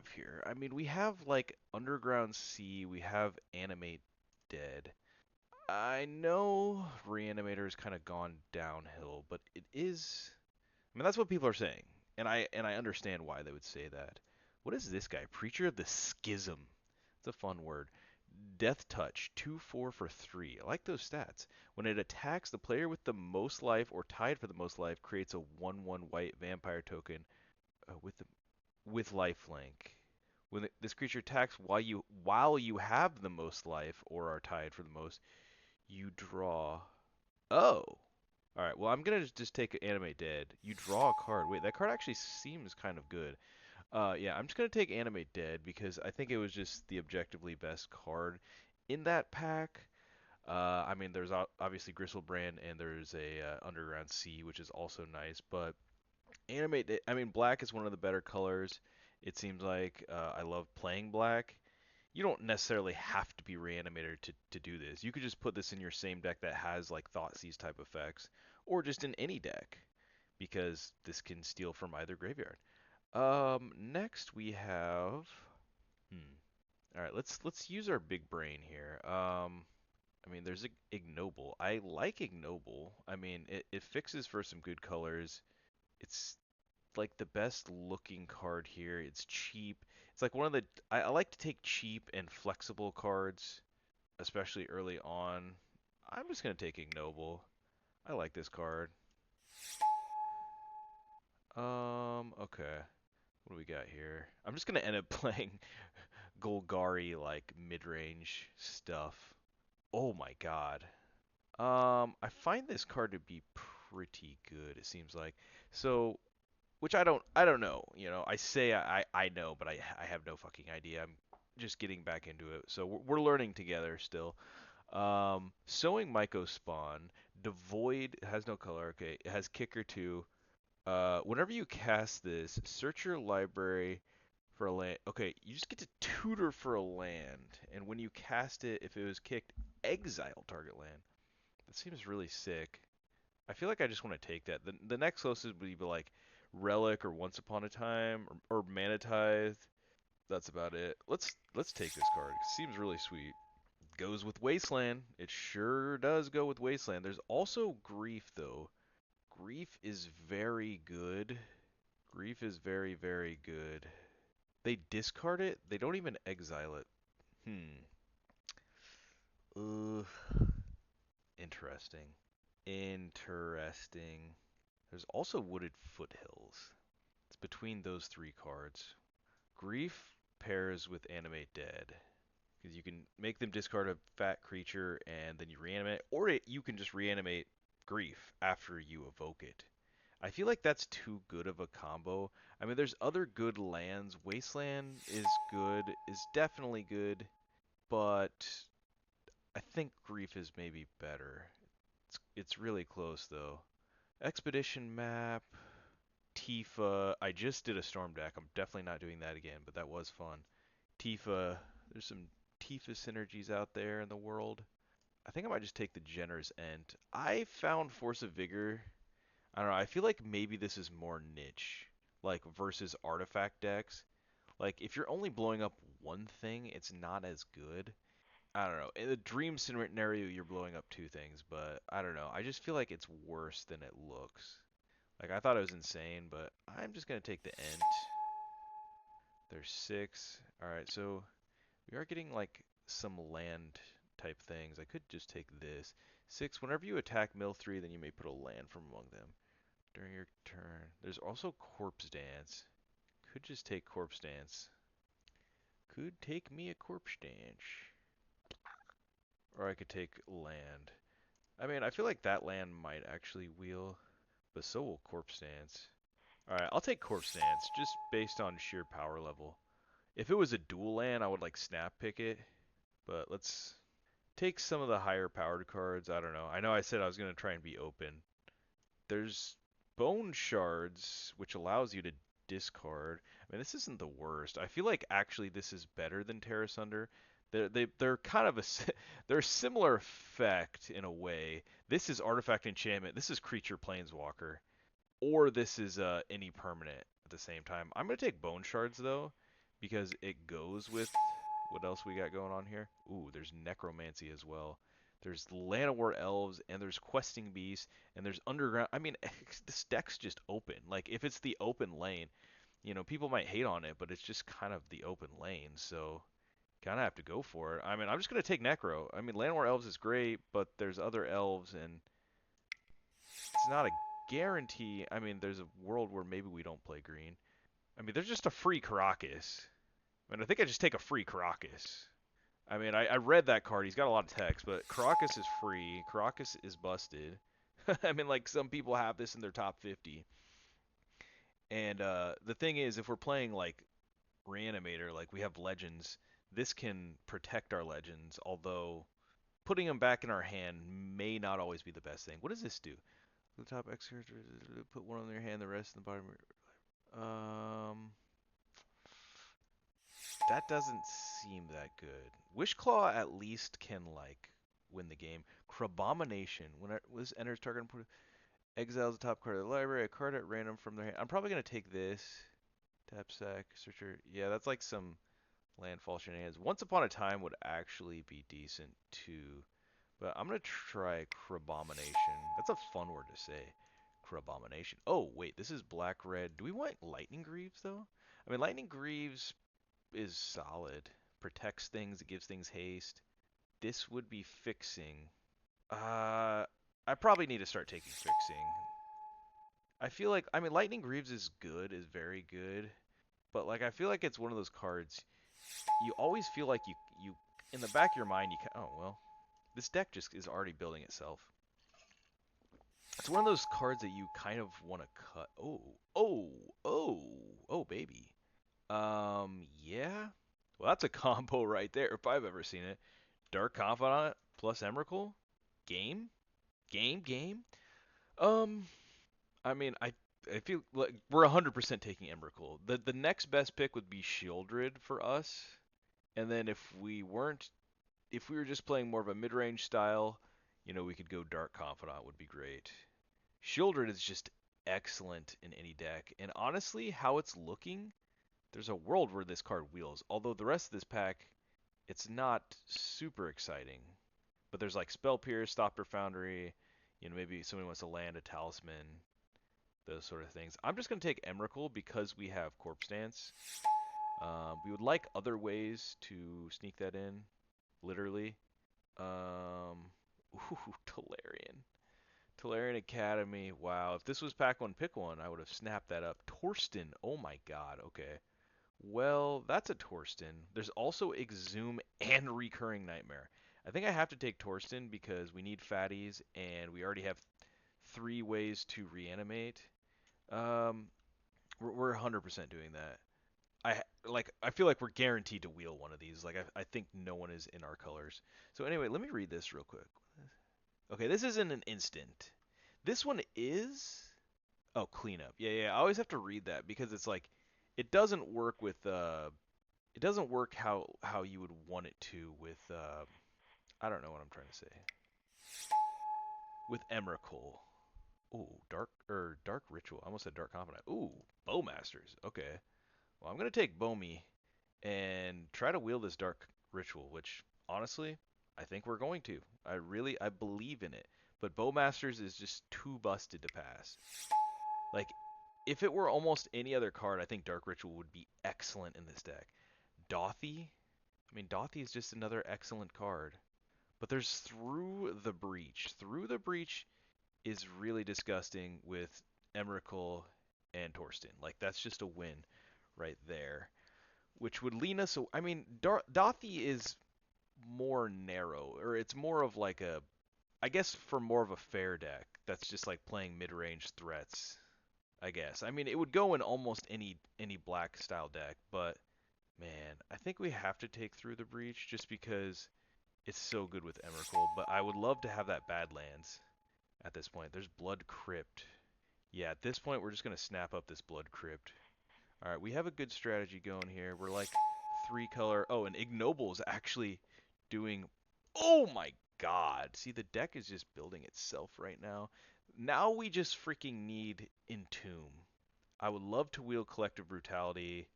have here? I mean, we have like Underground Sea, we have Animate Dead. I know Reanimator has kind of gone downhill, but it is. I mean, that's what people are saying, and I understand why they would say that. What is this guy? Preacher of the Schism. It's a fun word. Death Touch, 2/4 for 3. I like those stats. When it attacks, the player with the most life or tied for the most life creates a 1/1 white vampire token with lifelink. When this creature attacks while you have the most life or are tied for the most, you draw. Oh. All right. Well, I'm gonna just take Animate Dead. You draw a card. Wait, that card actually seems kind of good. Yeah, I'm just gonna take Animate Dead because I think it was just the objectively best card in that pack. I mean, there's obviously Gristlebrand and there's a Underground Sea, which is also nice. But Animate, I mean, black is one of the better colors. It seems like I love playing black. You don't necessarily have to be Reanimator to do this. You could just put this in your same deck that has like Thoughtseize type effects, or just in any deck, because this can steal from either graveyard. Next we have. Hmm. All right, let's use our big brain here. I mean, there's Ignoble. I like Ignoble. I mean, it fixes for some good colors. It's like the best looking card here. It's cheap. It's like one of the I like to take cheap and flexible cards, especially early on. I'm just gonna take Ignoble. I like this card. Okay. What do we got here? I'm just gonna end up playing Golgari like mid-range stuff. Oh my god. I find this card to be pretty good, it seems like. So, which I don't know. I say I know, but I have no fucking idea. I'm just getting back into it, so we're learning together still. Sowing Myco Spawn, devoid has no color. Okay, it has kicker 2. Whenever you cast this, search your library for a land. Okay, you just get to tutor for a land, and when you cast it, if it was kicked, exile target land. That seems really sick. I feel like I just want to take that. The next closest would be like Relic or Once Upon a Time or Mana Tithe. That's about it. Let's take this card. It seems really sweet. Goes with Wasteland. It sure does go with Wasteland. There's also Grief though. Grief is very good. Grief is very, very good. They discard it. They don't even exile it. Hmm. Uh, interesting. Interesting. There's also Wooded Foothills. It's between those three cards. Grief pairs with Animate Dead. Because you can make them discard a fat creature and then you reanimate, or you can just reanimate Grief after you evoke it. I feel like that's too good of a combo. I mean, there's other good lands. Wasteland is good, is definitely good, but I think Grief is maybe better. It's really close though. Expedition map, Tifa. I just did a Storm deck. I'm definitely not doing that again, but that was fun. Tifa. There's some Tifa synergies out there in the world. I think I might just take the Jenner's End. I found Force of Vigor. I don't know. I feel like maybe this is more niche, like versus artifact decks. Like if you're only blowing up one thing, it's not as good. I don't know. In the dream scenario, you're blowing up two things, but I don't know. I just feel like it's worse than it looks. Like I thought it was insane, but I'm just gonna take the Ent. There's 6. All right, so we are getting like some land type things. I could just take this. 6. Whenever you attack mill 3, then you may put a land from among them during your turn. There's also Corpse Dance. Could just take Corpse Dance. Could take me a Corpse Dance. Or I could take land. I mean, I feel like that land might actually wheel, but so will Corpse Dance. Alright, I'll take Corpse Dance, just based on sheer power level. If it was a dual land, I would like snap pick it, but let's take some of the higher powered cards. I don't know. I know I said I was going to try and be open. There's Bone Shards, which allows you to discard. I mean, this isn't the worst. I feel like actually this is better than Terra Sunder. They're kind of they're a similar effect in a way. This is Artifact Enchantment. This is Creature Planeswalker, or this is any permanent at the same time. I'm gonna take Bone Shards though because it goes with what else we got going on here. Ooh, there's necromancy as well. There's Llanowar elves, and there's questing beasts, and there's underground. I mean, this deck's just open. Like if it's the open lane, people might hate on it, but it's just kind of the open lane. So kind of have to go for it. I mean, I'm just gonna take Necro. I mean, Llanowar elves is great, but there's other elves, and it's not a guarantee. I mean, there's a world where maybe we don't play green. I mean, there's just a free Caracas. I mean, I think I just take a free Caracas. I mean, I read that card. He's got a lot of text, but Caracas is free. Caracas is busted. I mean, like, some people have this in their top 50. And the thing is, if we're playing, like, Reanimator, like, we have legends, this can protect our legends, although putting them back in our hand may not always be the best thing. What does this do? The top X character, put one on their hand, the rest in the bottom. Um, that doesn't seem that good. Wishclaw at least can like win the game. Crabomination. When this enters target, exiles the top card of the library. A card at random from their hand. I'm probably gonna take this. Tap sack searcher. Yeah, that's like some landfall shenanigans. Once Upon a Time would actually be decent too, but I'm gonna try Crabomination. That's a fun word to say. Crabomination. Oh wait, this is black red. Do we want Lightning Greaves though? I mean, Lightning Greaves is solid. Protects things, it gives things haste. This would be fixing. I probably need to start taking fixing. I feel like, I mean, Lightning Greaves is good, is very good, but like I feel like it's one of those cards. You always feel like you in the back of your mind, oh well, this deck just is already building itself. It's one of those cards that you kind of want to cut. Oh, oh, oh, oh, baby. Yeah. Well, that's a combo right there, if I've ever seen it. Dark Confidant plus Emrakul? Game? Game? Um, I mean, I feel like we're 100% taking Emrakul. The next best pick would be Shieldred for us. And then if we were just playing more of a mid-range style, we could go Dark Confidant would be great. Shieldred is just excellent in any deck. And honestly, how it's looking, there's a world where this card wheels. Although the rest of this pack, it's not super exciting. But there's like Spell Pierce, Stopper Foundry, maybe somebody wants to land a Talisman, those sort of things. I'm just going to take Emrakul because we have Corpse Dance. We would like other ways to sneak that in, literally. Ooh, Tolarian Academy. Wow, if this was pack one, pick one, I would have snapped that up. Torsten. Oh my god, okay. Well, that's a Torsten. There's also Exhume and Recurring Nightmare. I think I have to take Torsten because we need fatties and we already have 3 ways to reanimate. Um, we're 100% doing that. I feel like we're guaranteed to wheel one of these. Like I think no one is in our colors. So anyway, let me read this real quick. Okay, this isn't an instant. This one is. Oh, cleanup. Yeah. I always have to read that because it's like it doesn't work with it doesn't work how you would want it to with I don't know what I'm trying to say. With Emrakul. Ooh, dark ritual. I almost said dark confidant. Ooh, bowmasters. Okay. Well, I'm gonna take Bomi and try to wield this dark ritual, which honestly, I think we're going to. I believe in it. But bowmasters is just too busted to pass. Like, if it were almost any other card, I think dark ritual would be excellent in this deck. Dothy. I mean, Dothy is just another excellent card. But there's Through the Breach. Through the Breach is really disgusting with Emrakul and Torsten. Like, that's just a win right there. Which would lean us. I mean, Dothy is more narrow, or it's more of like a. I guess for more of a fair deck, that's just like playing mid-range threats. I guess. I mean, it would go in almost any black style deck, but man, I think we have to take Through the Breach just because it's so good with Emrakul, but I would love to have that Badlands at this point. There's Blood Crypt. Yeah, at this point, we're just going to snap up this Blood Crypt. All right, we have a good strategy going here. We're like 3-color. Oh, and Ignoble is actually doing... Oh my god. See, the deck is just building itself right now. Now we just freaking need Entomb. I would love to wield Collective Brutality.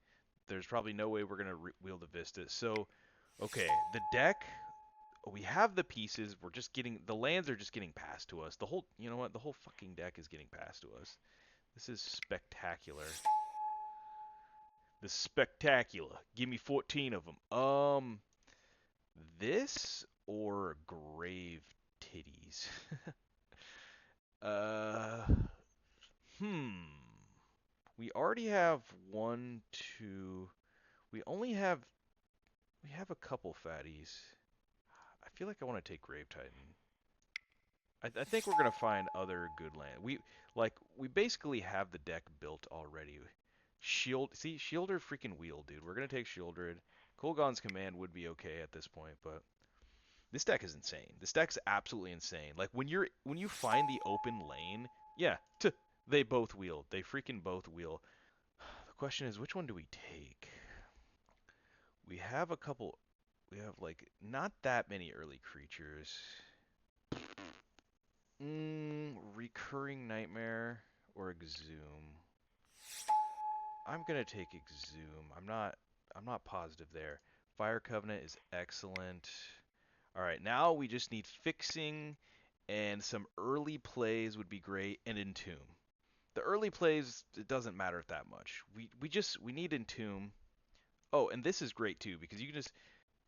there's probably no way we're gonna wield a Vista. So, okay, the deck, we have the pieces. We're just getting the lands are just getting passed to us. The whole, you know what? The whole fucking deck is getting passed to us. This is spectacular. This is spectacular. Give me 14 of them. This or grave titties? uh, hmm. We already have one, two. We only have we have a couple fatties. I feel like I want to take Grave Titan. I think we're gonna find other good land. We basically have the deck built already. Shielder freaking wheel, dude. We're gonna take Shieldred. Kolgon's command would be okay at this point, but this deck is insane. This deck's absolutely insane. Like when you find the open lane, yeah, they both wheel. They freaking both wheel. The question is, which one do we take? We have a couple. We have like not that many early creatures. Recurring Nightmare or Exhume. I'm gonna take Exhume. I'm not positive there. Fire Covenant is excellent. All right, now we just need fixing, and some early plays would be great, and Entomb. The early plays, it doesn't matter that much. We need Entomb. Oh, and this is great too because you can just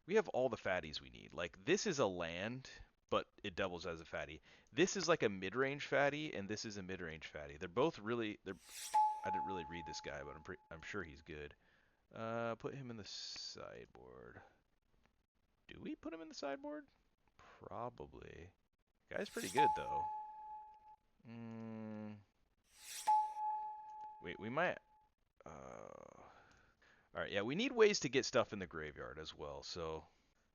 we have all the fatties we need. Like this is a land, but it doubles as a fatty. This is like a mid-range fatty, and this is a mid-range fatty. They're both really they're. I didn't really read this guy, but I'm sure he's good. Put him in the sideboard. Do we put him in the sideboard? Probably. Guy's pretty good though. Mm, wait, we might. All right, yeah, we need ways to get stuff in the graveyard as well. So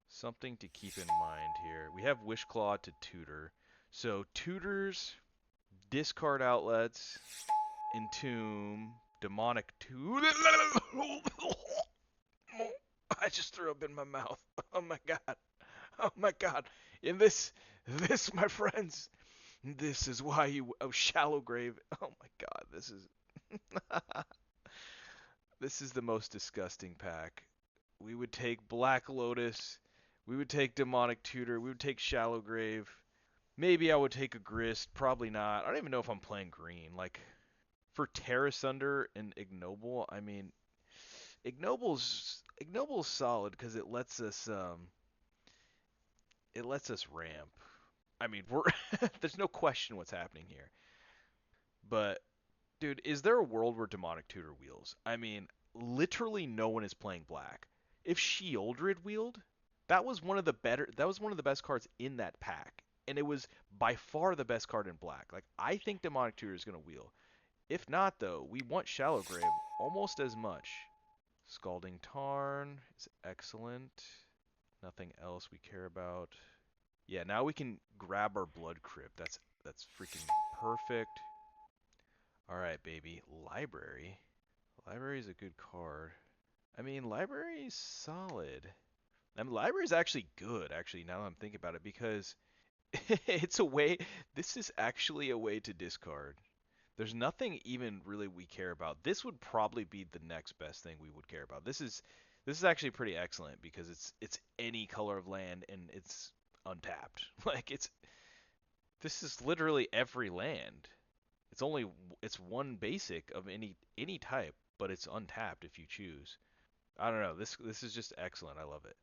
something to keep in mind here. We have Wishclaw to tutor. So tutors, discard outlets, entomb, demonic tutor. I just threw up in my mouth. Oh my god. Oh my god. In this, my friends, this is why you. Oh, shallow grave. Oh my god. This is. This is the most disgusting pack. We would take Black Lotus. We would take Demonic Tutor. We would take Shallow Grave. Maybe I would take a Grist. Probably not. I don't even know if I'm playing green. Like, for Terra Sunder and Ignoble, I mean, Ignoble's solid because it lets us ramp. I mean, we're there's no question what's happening here. But dude, is there a world where Demonic Tutor wheels? I mean, literally no one is playing black. If Shieldred wheeled, that was one of the best cards in that pack. And it was by far the best card in black. Like I think Demonic Tutor is gonna wheel. If not though, we want Shallow Grave almost as much. Scalding Tarn is excellent. Nothing else we care about. Yeah, now we can grab our Blood Crypt. That's freaking perfect. All right, baby. Library. Library is a good card. I mean, library is solid. I mean, library is actually good, actually, now that I'm thinking about it, because it's a way, this is actually a way to discard. There's nothing even really we care about. This would probably be the next best thing we would care about. This is actually pretty excellent because it's any color of land and it's untapped. Like this is literally every land. It's only it's one basic of any type, but it's untapped if you choose. I don't know. This is just excellent. I love it.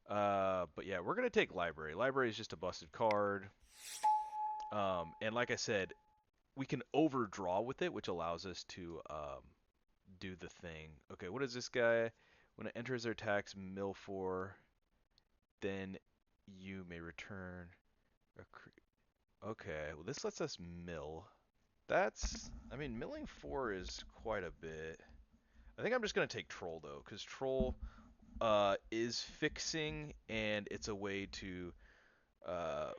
But yeah, we're gonna take library. Library is just a busted card. And like I said, we can overdraw with it, which allows us to do the thing. Okay, what is this guy? When it enters their attacks, mill 4, then you may return. Okay, well this lets us mill. I mean, milling 4 is quite a bit. I think I'm just gonna take troll though, because troll is fixing and it's a way to uh,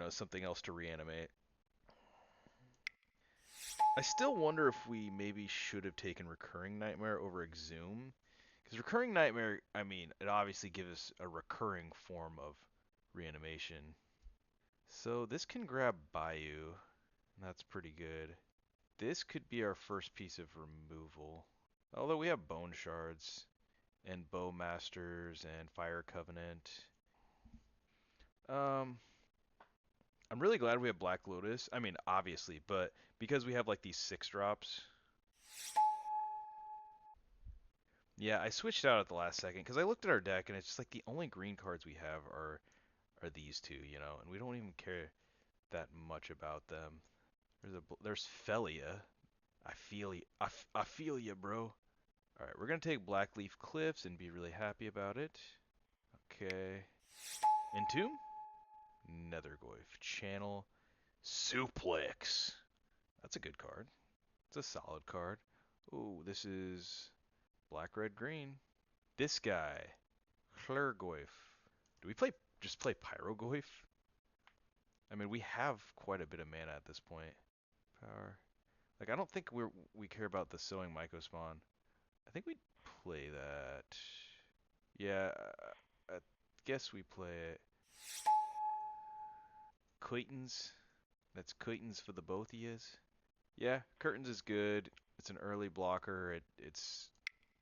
something else to reanimate. I still wonder if we maybe should have taken Recurring Nightmare over Exhume. Because Recurring Nightmare, I mean, it obviously gives us a recurring form of reanimation. So this can grab Bayou. That's pretty good. This could be our first piece of removal. Although we have Bone Shards and Bow Masters and Fire Covenant. Um, I'm really glad we have Black Lotus. I mean, obviously, but because we have like these 6 drops. Yeah, I switched out at the last second because I looked at our deck and it's just like the only green cards we have are these two, you know, and we don't even care that much about them. There's Felia. I feel you. I feel you, bro. All right, we're gonna take Blackleaf Cliffs and be really happy about it. Okay. Entomb? Nethergoyf. Channel. Suplex. That's a good card. It's a solid card. Ooh, this is black, red, green. This guy. Clergoyf. Do we play Pyrogoyf? I mean, we have quite a bit of mana at this point. Power. Like, I don't think we care about the Sowing Myco spawn. I think we play that. Yeah, I guess we play it. Curtains. That's curtains for the both of yous. Yeah, curtains is good. It's an early blocker. It's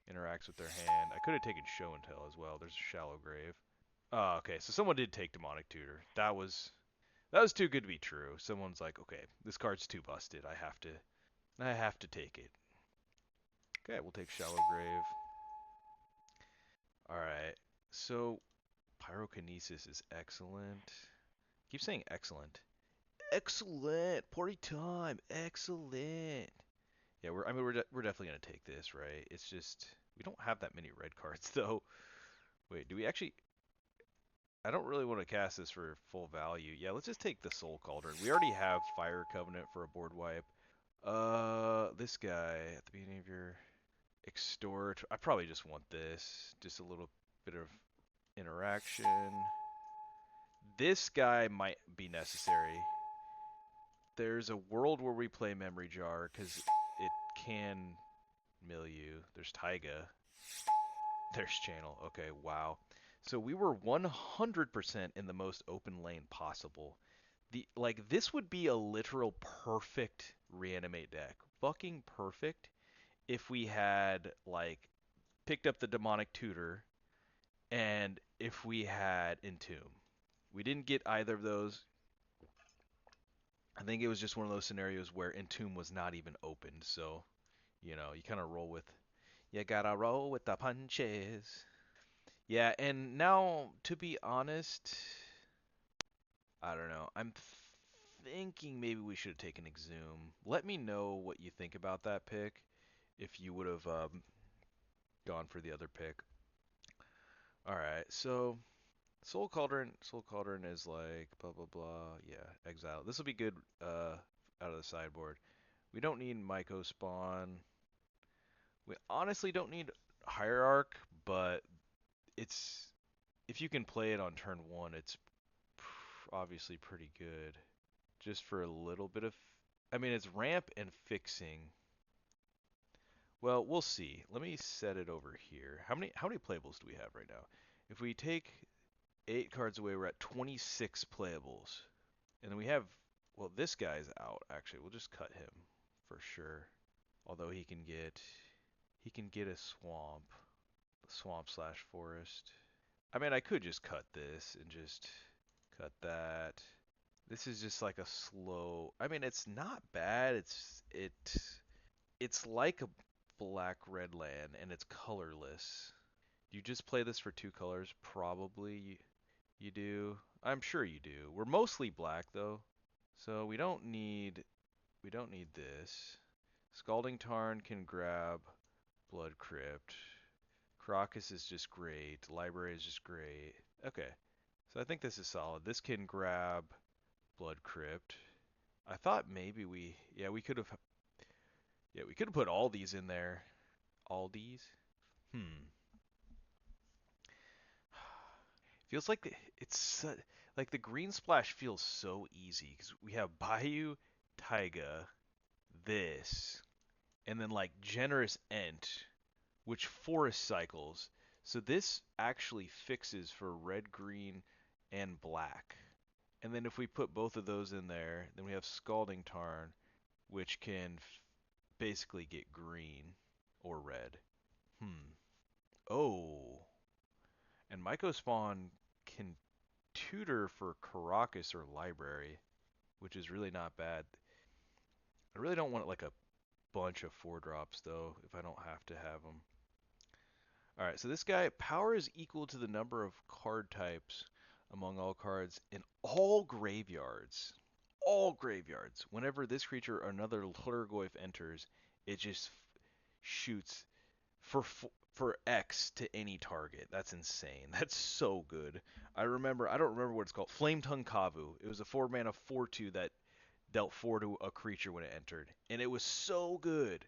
interacts with their hand. I could have taken show and tell as well. There's a shallow grave. Oh, okay. So someone did take demonic tutor. That was too good to be true. Someone's like, okay, this card's too busted. I have to take it. Okay, we'll take shallow grave. All right. So pyrokinesis is excellent. Keep saying excellent. Excellent. Party time. Excellent. Yeah, we're definitely gonna take this, right? It's just we don't have that many red cards though. Wait, do we actually? I don't really want to cast this for full value. Yeah, let's just take the Soul Cauldron. We already have Fire Covenant for a board wipe. This guy at the beginning of your extort. I probably just want this. Just a little bit of interaction. This guy might be necessary. There's a world where we play Memory Jar because it can mill you. There's Taiga. There's Channel. Okay, wow. So we were 100% in the most open lane possible. This would be a literal perfect reanimate deck. Fucking perfect if we had picked up the demonic tutor and if we had entomb. We didn't get either of those. I think it was just one of those scenarios where entomb was not even opened. So, you kind of roll with you gotta roll with the punches. Yeah, and now to be honest, I don't know. I'm thinking maybe we should have taken Exhume. Let me know what you think about that pick if you would have gone for the other pick. All right, so Soul Cauldron is like blah blah blah. Yeah, exile. This will be good out of the sideboard. We don't need Myco spawn. We honestly don't need Hierarch, but it's if you can play it on turn one, it's obviously pretty good. Just for a little bit of, I mean, it's ramp and fixing. Well, we'll see. Let me set it over here. How many playables do we have right now? If we take 8 cards away, we're at 26 playables. And then we have, well, this guy's out actually. We'll just cut him for sure. Although he can get a swamp slash forest. I mean, I could just cut this and just cut that. This is just like a slow. I mean, it's not bad. It's like a black red land and it's colorless. You just play this for 2 colors? Probably you do. I'm sure you do. We're mostly black though, so we don't need this. Scalding Tarn can grab Blood Crypt. Crocus is just great. Library is just great. Okay, so I think this is solid. This can grab Blood Crypt. I thought maybe we could have put all these in there. All these? Hmm. Feels like like the green splash feels so easy because we have Bayou, Taiga, this, and then like Generous Ent, which forest cycles. So this actually fixes for red, green, and black. And then if we put both of those in there, then we have Scalding Tarn, which can basically get green. or red. Hmm. Oh. And Myco Spawn can tutor for Caracas or Library, which is really not bad. I really don't want like a bunch of 4-drops though, if I don't have to have them. Alright, so this guy, power is equal to the number of card types among all cards in all graveyards. All graveyards. Whenever this creature or another Lhurgoyf enters, it just shoots for X to any target. That's insane. That's so good. I don't remember what it's called. Flame Tongue Kavu. It was a 4-mana 4/2 that dealt 4 to a creature when it entered. And it was so good,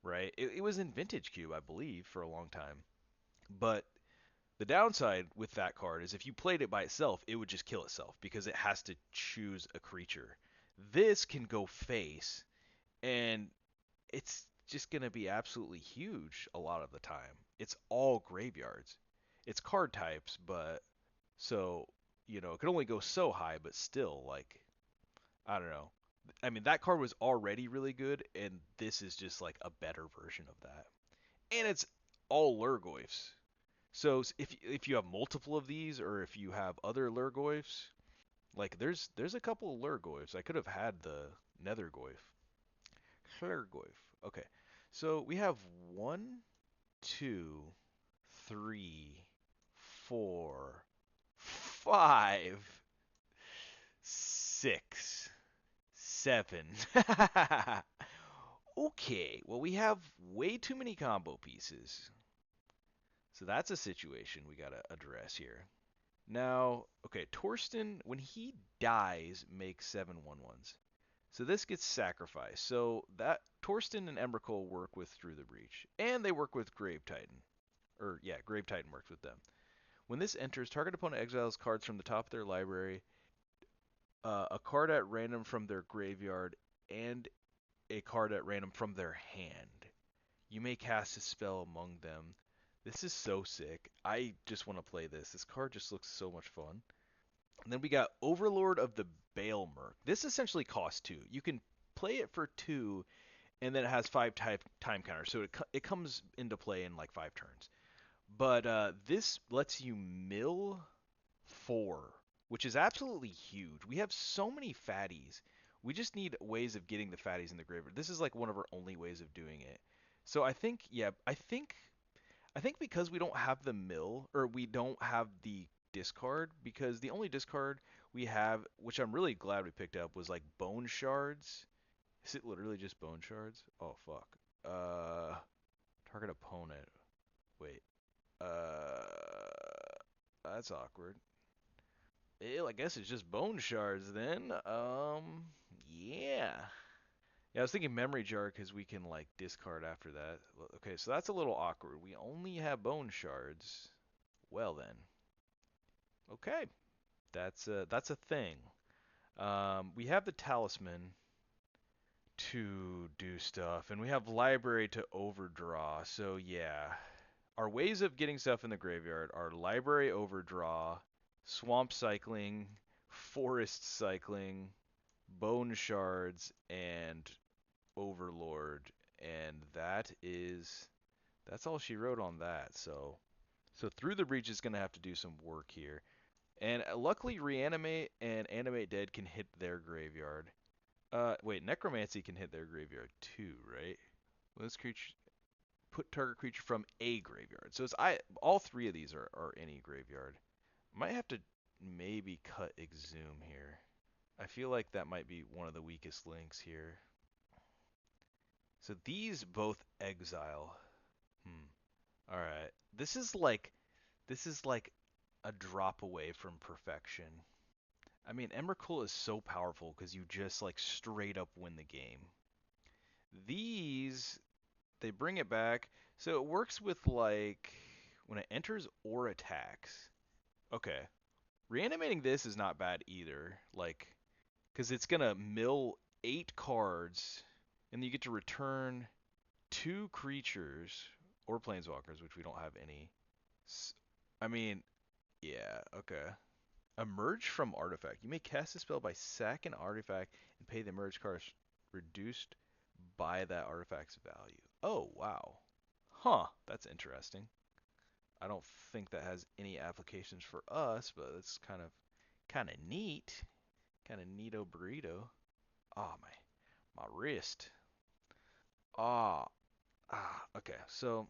right? It was in Vintage Cube, I believe, for a long time. But the downside with that card is if you played it by itself, it would just kill itself because it has to choose a creature. This can go face, and it's just going to be absolutely huge a lot of the time. It's all graveyards. It's card types, but so, it can only go so high, but still, like, I don't know. I mean, that card was already really good, and this is just like a better version of that. And it's all Lurgoyfs. So if you have multiple of these, or if you have other Lurgoyfs, like there's a couple of Lurgoyfs. I could have had the Nethergoyf. Lurgoyf. Okay. So we have 1, 2, 3, 4, 5, 6, 7. Okay, well we have way too many combo pieces. So that's a situation we gotta address here. Now, okay, Torsten, when he dies, makes 7/1/1s. So this gets sacrificed. So that Torsten and Emrakul work with Through the Breach, and they work with Grave Titan. Or yeah, Grave Titan works with them. When this enters, target opponent exiles cards from the top of their library, a card at random from their graveyard, and a card at random from their hand. You may cast a spell among them. This is so sick. I just want to play this. This card just looks so much fun. And then we got Overlord of the Balemerc. This essentially costs 2. You can play it for 2, and then it has 5 time counters. So it comes into play in like 5 turns. But this lets you mill 4, which is absolutely huge. We have so many fatties. We just need ways of getting the fatties in the graveyard. This is like one of our only ways of doing it. So I think, yeah, I think because we don't have the mill, or we don't have the discard, because the only discard we have, which I'm really glad we picked up, was like bone shards. Is it literally just bone shards? Oh fuck. Target opponent. Wait. That's awkward. Ew, I guess it's just bone shards then. Yeah. Yeah, I was thinking memory jar because we can like discard after that. Okay, so that's a little awkward. We only have bone shards. Well then. Okay. That's a thing. We have the talisman to do stuff, and we have library to overdraw. So yeah, our ways of getting stuff in the graveyard are library overdraw, swamp cycling, forest cycling, bone shards, and overlord. And that's all she wrote on that. So through the breach is gonna have to do some work here. And luckily, Reanimate and Animate Dead can hit their graveyard. Wait, Necromancy can hit their graveyard too, right? Well, this creature put target creature from a graveyard. So all 3 of these are any graveyard. Might have to maybe cut Exhume here. I feel like that might be one of the weakest links here. So these both exile. All right. This is like a drop away from perfection. I mean, Emrakul is so powerful because you just like straight up win the game. These, they bring it back, so it works with like when it enters or attacks. Okay, reanimating this is not bad either, like because it's gonna mill 8 cards, and you get to return 2 creatures or planeswalkers, which we don't have any. I mean, yeah, okay. Emerge from artifact. You may cast a spell by sack an artifact and pay the emerge card reduced by that artifact's value. Oh, wow. Huh, that's interesting. I don't think that has any applications for us, but it's kind of neat. Kind of neato burrito. Oh, my wrist. Ah, okay. So,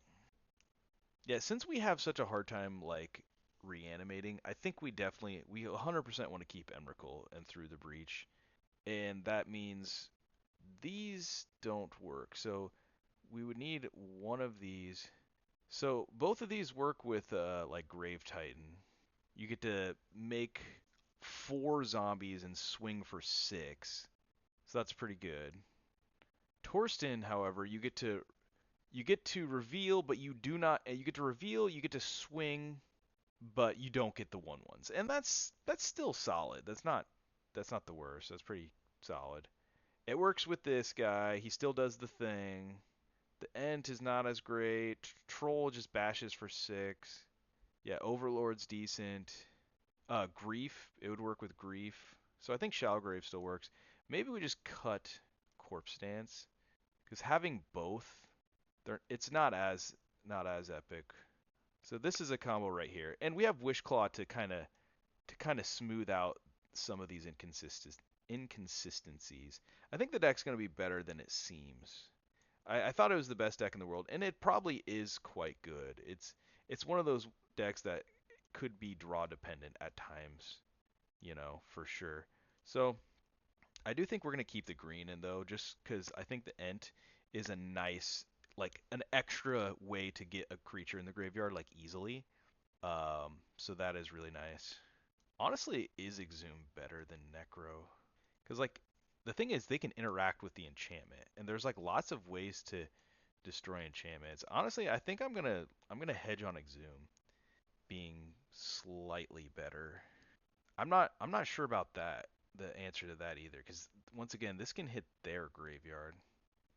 yeah, since we have such a hard time like reanimating, I think we 100% want to keep Emrakul and Through the Breach, and that means these don't work. So we would need one of these. So both of these work with like Grave Titan. You get to make 4 zombies and swing for 6. So that's pretty good. Torsten, however, you get to reveal, but you do not. You get to reveal, you get to swing, but you don't get the 1/1s, and that's still solid. That's not the worst. That's pretty solid. It works with this guy. He still does the thing. The Ent is not as great. Troll just bashes for 6. Yeah, Overlord's decent. Grief, it would work with Grief. So I think Shalgrave still works. Maybe we just cut Corpse Dance because having both, it's not as epic. So this is a combo right here, and we have Wishclaw to kind of smooth out some of these inconsistencies. I think the deck's going to be better than it seems. I thought it was the best deck in the world, and it probably is quite good. It's one of those decks that could be draw dependent at times, for sure. So I do think we're gonna keep the green in though, just because I think the Ent is a nice, like an extra way to get a creature in the graveyard like easily. So that is really nice. Honestly, is Exhume better than Necro? Because like the thing is, they can interact with the enchantment, and there's like lots of ways to destroy enchantments. Honestly, I think I'm gonna hedge on Exhume being slightly better. I'm not sure about that, the answer to that either, because once again, this can hit their graveyard.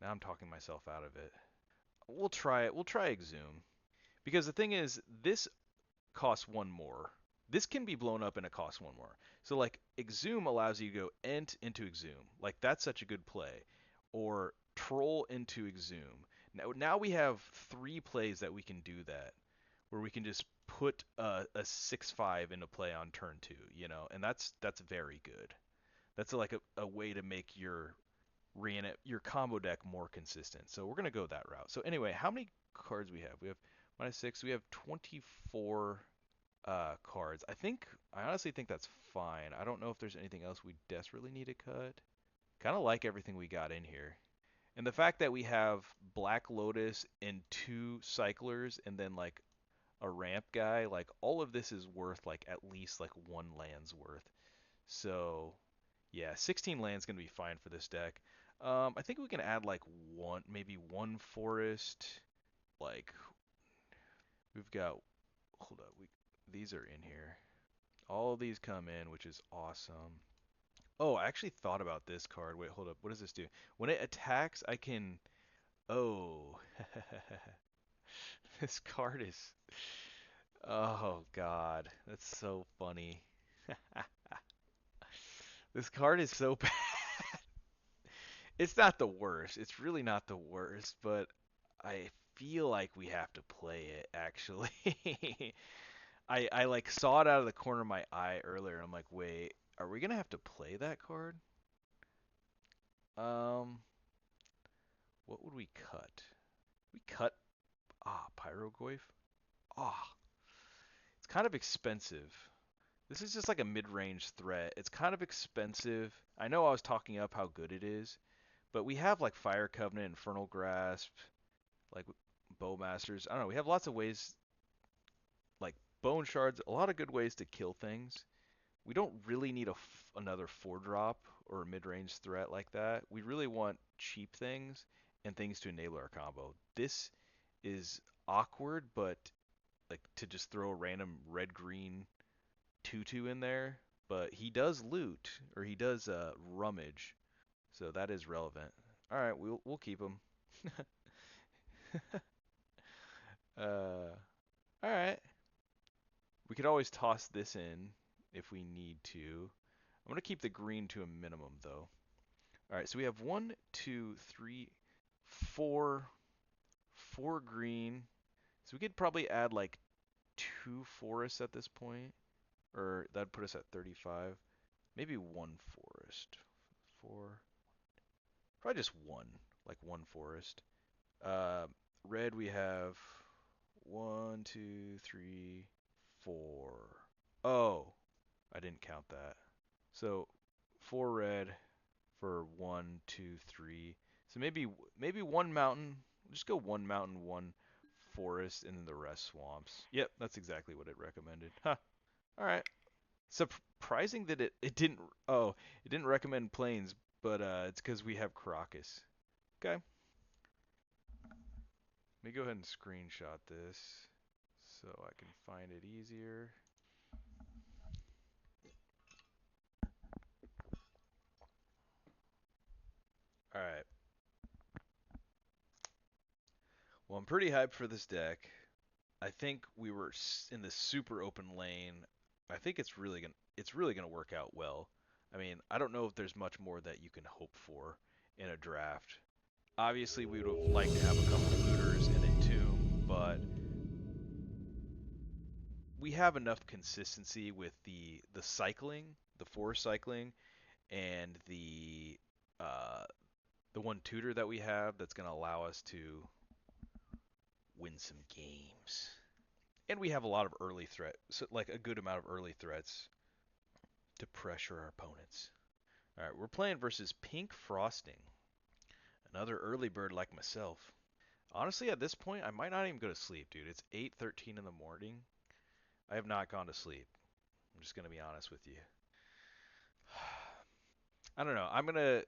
Now I'm talking myself out of it. We'll try it. We'll try Exhume. Because the thing is, this costs 1 more. This can be blown up and it costs 1 more. So like Exhume allows you to go Ent into Exhume. Like that's such a good play. Or Troll into Exhume. Now we have 3 plays that we can do that, where we can just put a 6/5 into play on turn 2, and that's very good. That's like a way to make your combo deck more consistent. So we're gonna go that route. So anyway, how many cards we have? We have -6. We have 24 cards. I honestly think that's fine. I don't know if there's anything else we desperately need to cut. Kind of like everything we got in here. And the fact that we have Black Lotus and 2 cyclers and then like a ramp guy, like all of this is worth like at least like 1 land's worth. So yeah, 16 land's gonna be fine for this deck. I think we can add like maybe one forest. Like we've got, hold up, these are in here. All of these come in, which is awesome. Oh, I actually thought about this card. Wait, hold up. What does this do? When it attacks, I can. Oh, this card is. Oh God, that's so funny. This card is so bad. It's not the worst. It's really not the worst, but I feel like we have to play it actually. I like saw it out of the corner of my eye earlier. I'm like, wait, are we gonna have to play that card? Um, what would we cut? We cut Pyrogoyf. Ah, it's kind of expensive. This is just like a mid-range threat. It's kind of expensive. I know I was talking up how good it is, but we have like Fire Covenant, Infernal Grasp, like Bowmasters. I don't know. We have lots of ways, like Bone Shards, a lot of good ways to kill things. We don't really need another 4-drop or a mid-range threat like that. We really want cheap things and things to enable our combo. This is awkward, but like to just throw a random red-green 2/2 in there, but he does loot or he does rummage, so that is relevant. All right, we'll keep him. All right. We could always toss this in if we need to. I'm gonna keep the green to a minimum though. All right, so we have 1, 2, 3, 4, 4 green. So we could probably add like 2 forests at this point. Or that'd put us at 35. Maybe 1 forest. 4. Probably just one. Like 1 forest. Uh, red we have 1, 2, 3, 4. Oh, I didn't count that. So 4 red for 1, 2, 3. So maybe one mountain. Just go one mountain, one forest, and then the rest swamps. Yep, that's exactly what it recommended. Huh. All right. Surprising that it didn't. Oh, it didn't recommend plains, but it's because we have Crocus. Okay. Let me go ahead and screenshot this so I can find it easier. All right. Well, I'm pretty hyped for this deck. I think we were in this super open lane. I think it's really gonna work out well. I mean, I don't know if there's much more that you can hope for in a draft. Obviously, we would have liked to have a couple looters and a tomb, but we have enough consistency with the cycling, the forest cycling, and uh, the one tutor that we have that's gonna allow us to win some games. And we have a lot of early threat, so like a good amount of early threats to pressure our opponents. All right, we're playing versus Pink Frosting, another early bird like myself. Honestly, at this point, I might not even go to sleep, dude. It's 8:13 in the morning. I have not gone to sleep. I'm just gonna be honest with you. I don't know.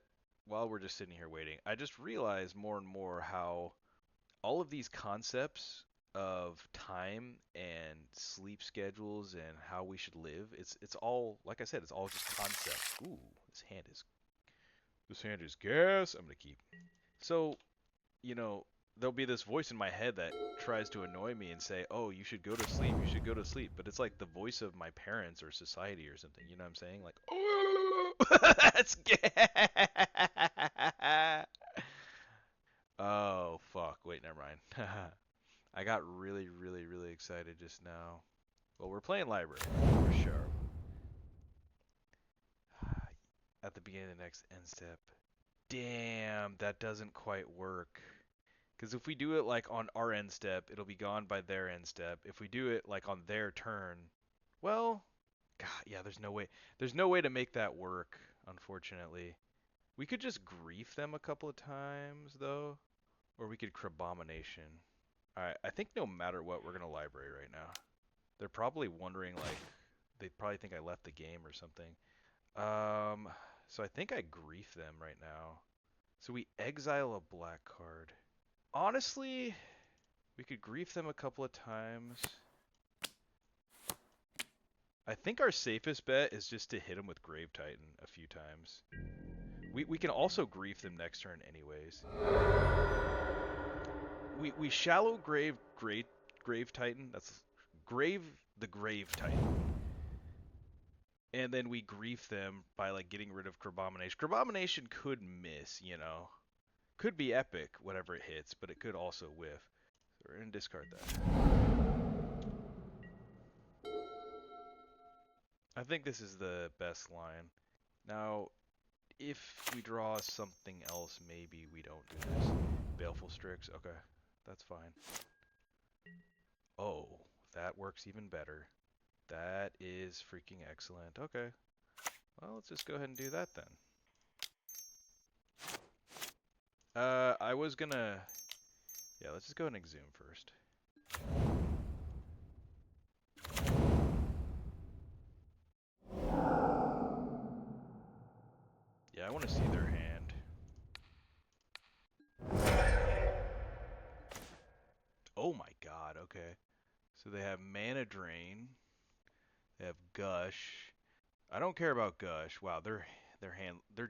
While we're just sitting here waiting, I just realize more and more how all of these concepts of time and sleep schedules and how we should live, it's all, like I said, it's all just concepts. Ooh, this hand is gas. I'm gonna keep. So, you know, there'll be this voice in my head that tries to annoy me and say, "Oh, you should go to sleep. You should go to sleep." But it's like the voice of my parents or society or something. You know what I'm saying? Like, "Oh, that's gas." Oh, fuck. Wait, never mind. I got really, really, really excited just now. Well, we're playing library for sure. At the beginning of the next end step. Damn, that doesn't quite work. Because if we do it like on our end step, it'll be gone by their end step. If we do it like on their turn, well, God, yeah, there's no way. There's no way to make that work, unfortunately. We could just grief them a couple of times, though. Or we could Crabomination. Alright, I think no matter what, we're going to library right now. They're probably wondering, like, they probably think I left the game or something. Um, so I think I grief them right now. So we exile a black card. Honestly, we could grief them a couple of times. I think our safest bet is just to hit them with Grave Titan a few times. We can also grief them next turn anyways. We shallow grave Titan. That's grave Titan. And then we grief them by like getting rid of Crabomination. Crabomination could miss, you know. Could be epic, whatever it hits, but it could also whiff. So we're gonna discard that. I think this is the best line. Now, if we draw something else, maybe we don't do this. Baleful Strix, okay, that's fine. Oh, that works even better. That is freaking excellent. Okay, well, let's just go ahead and do that then. I was gonna... Yeah, let's just go ahead and exhume first. Yeah, I want to see their hand. Oh my god, okay. So they have Mana Drain. They have Gush. I don't care about Gush. Wow, their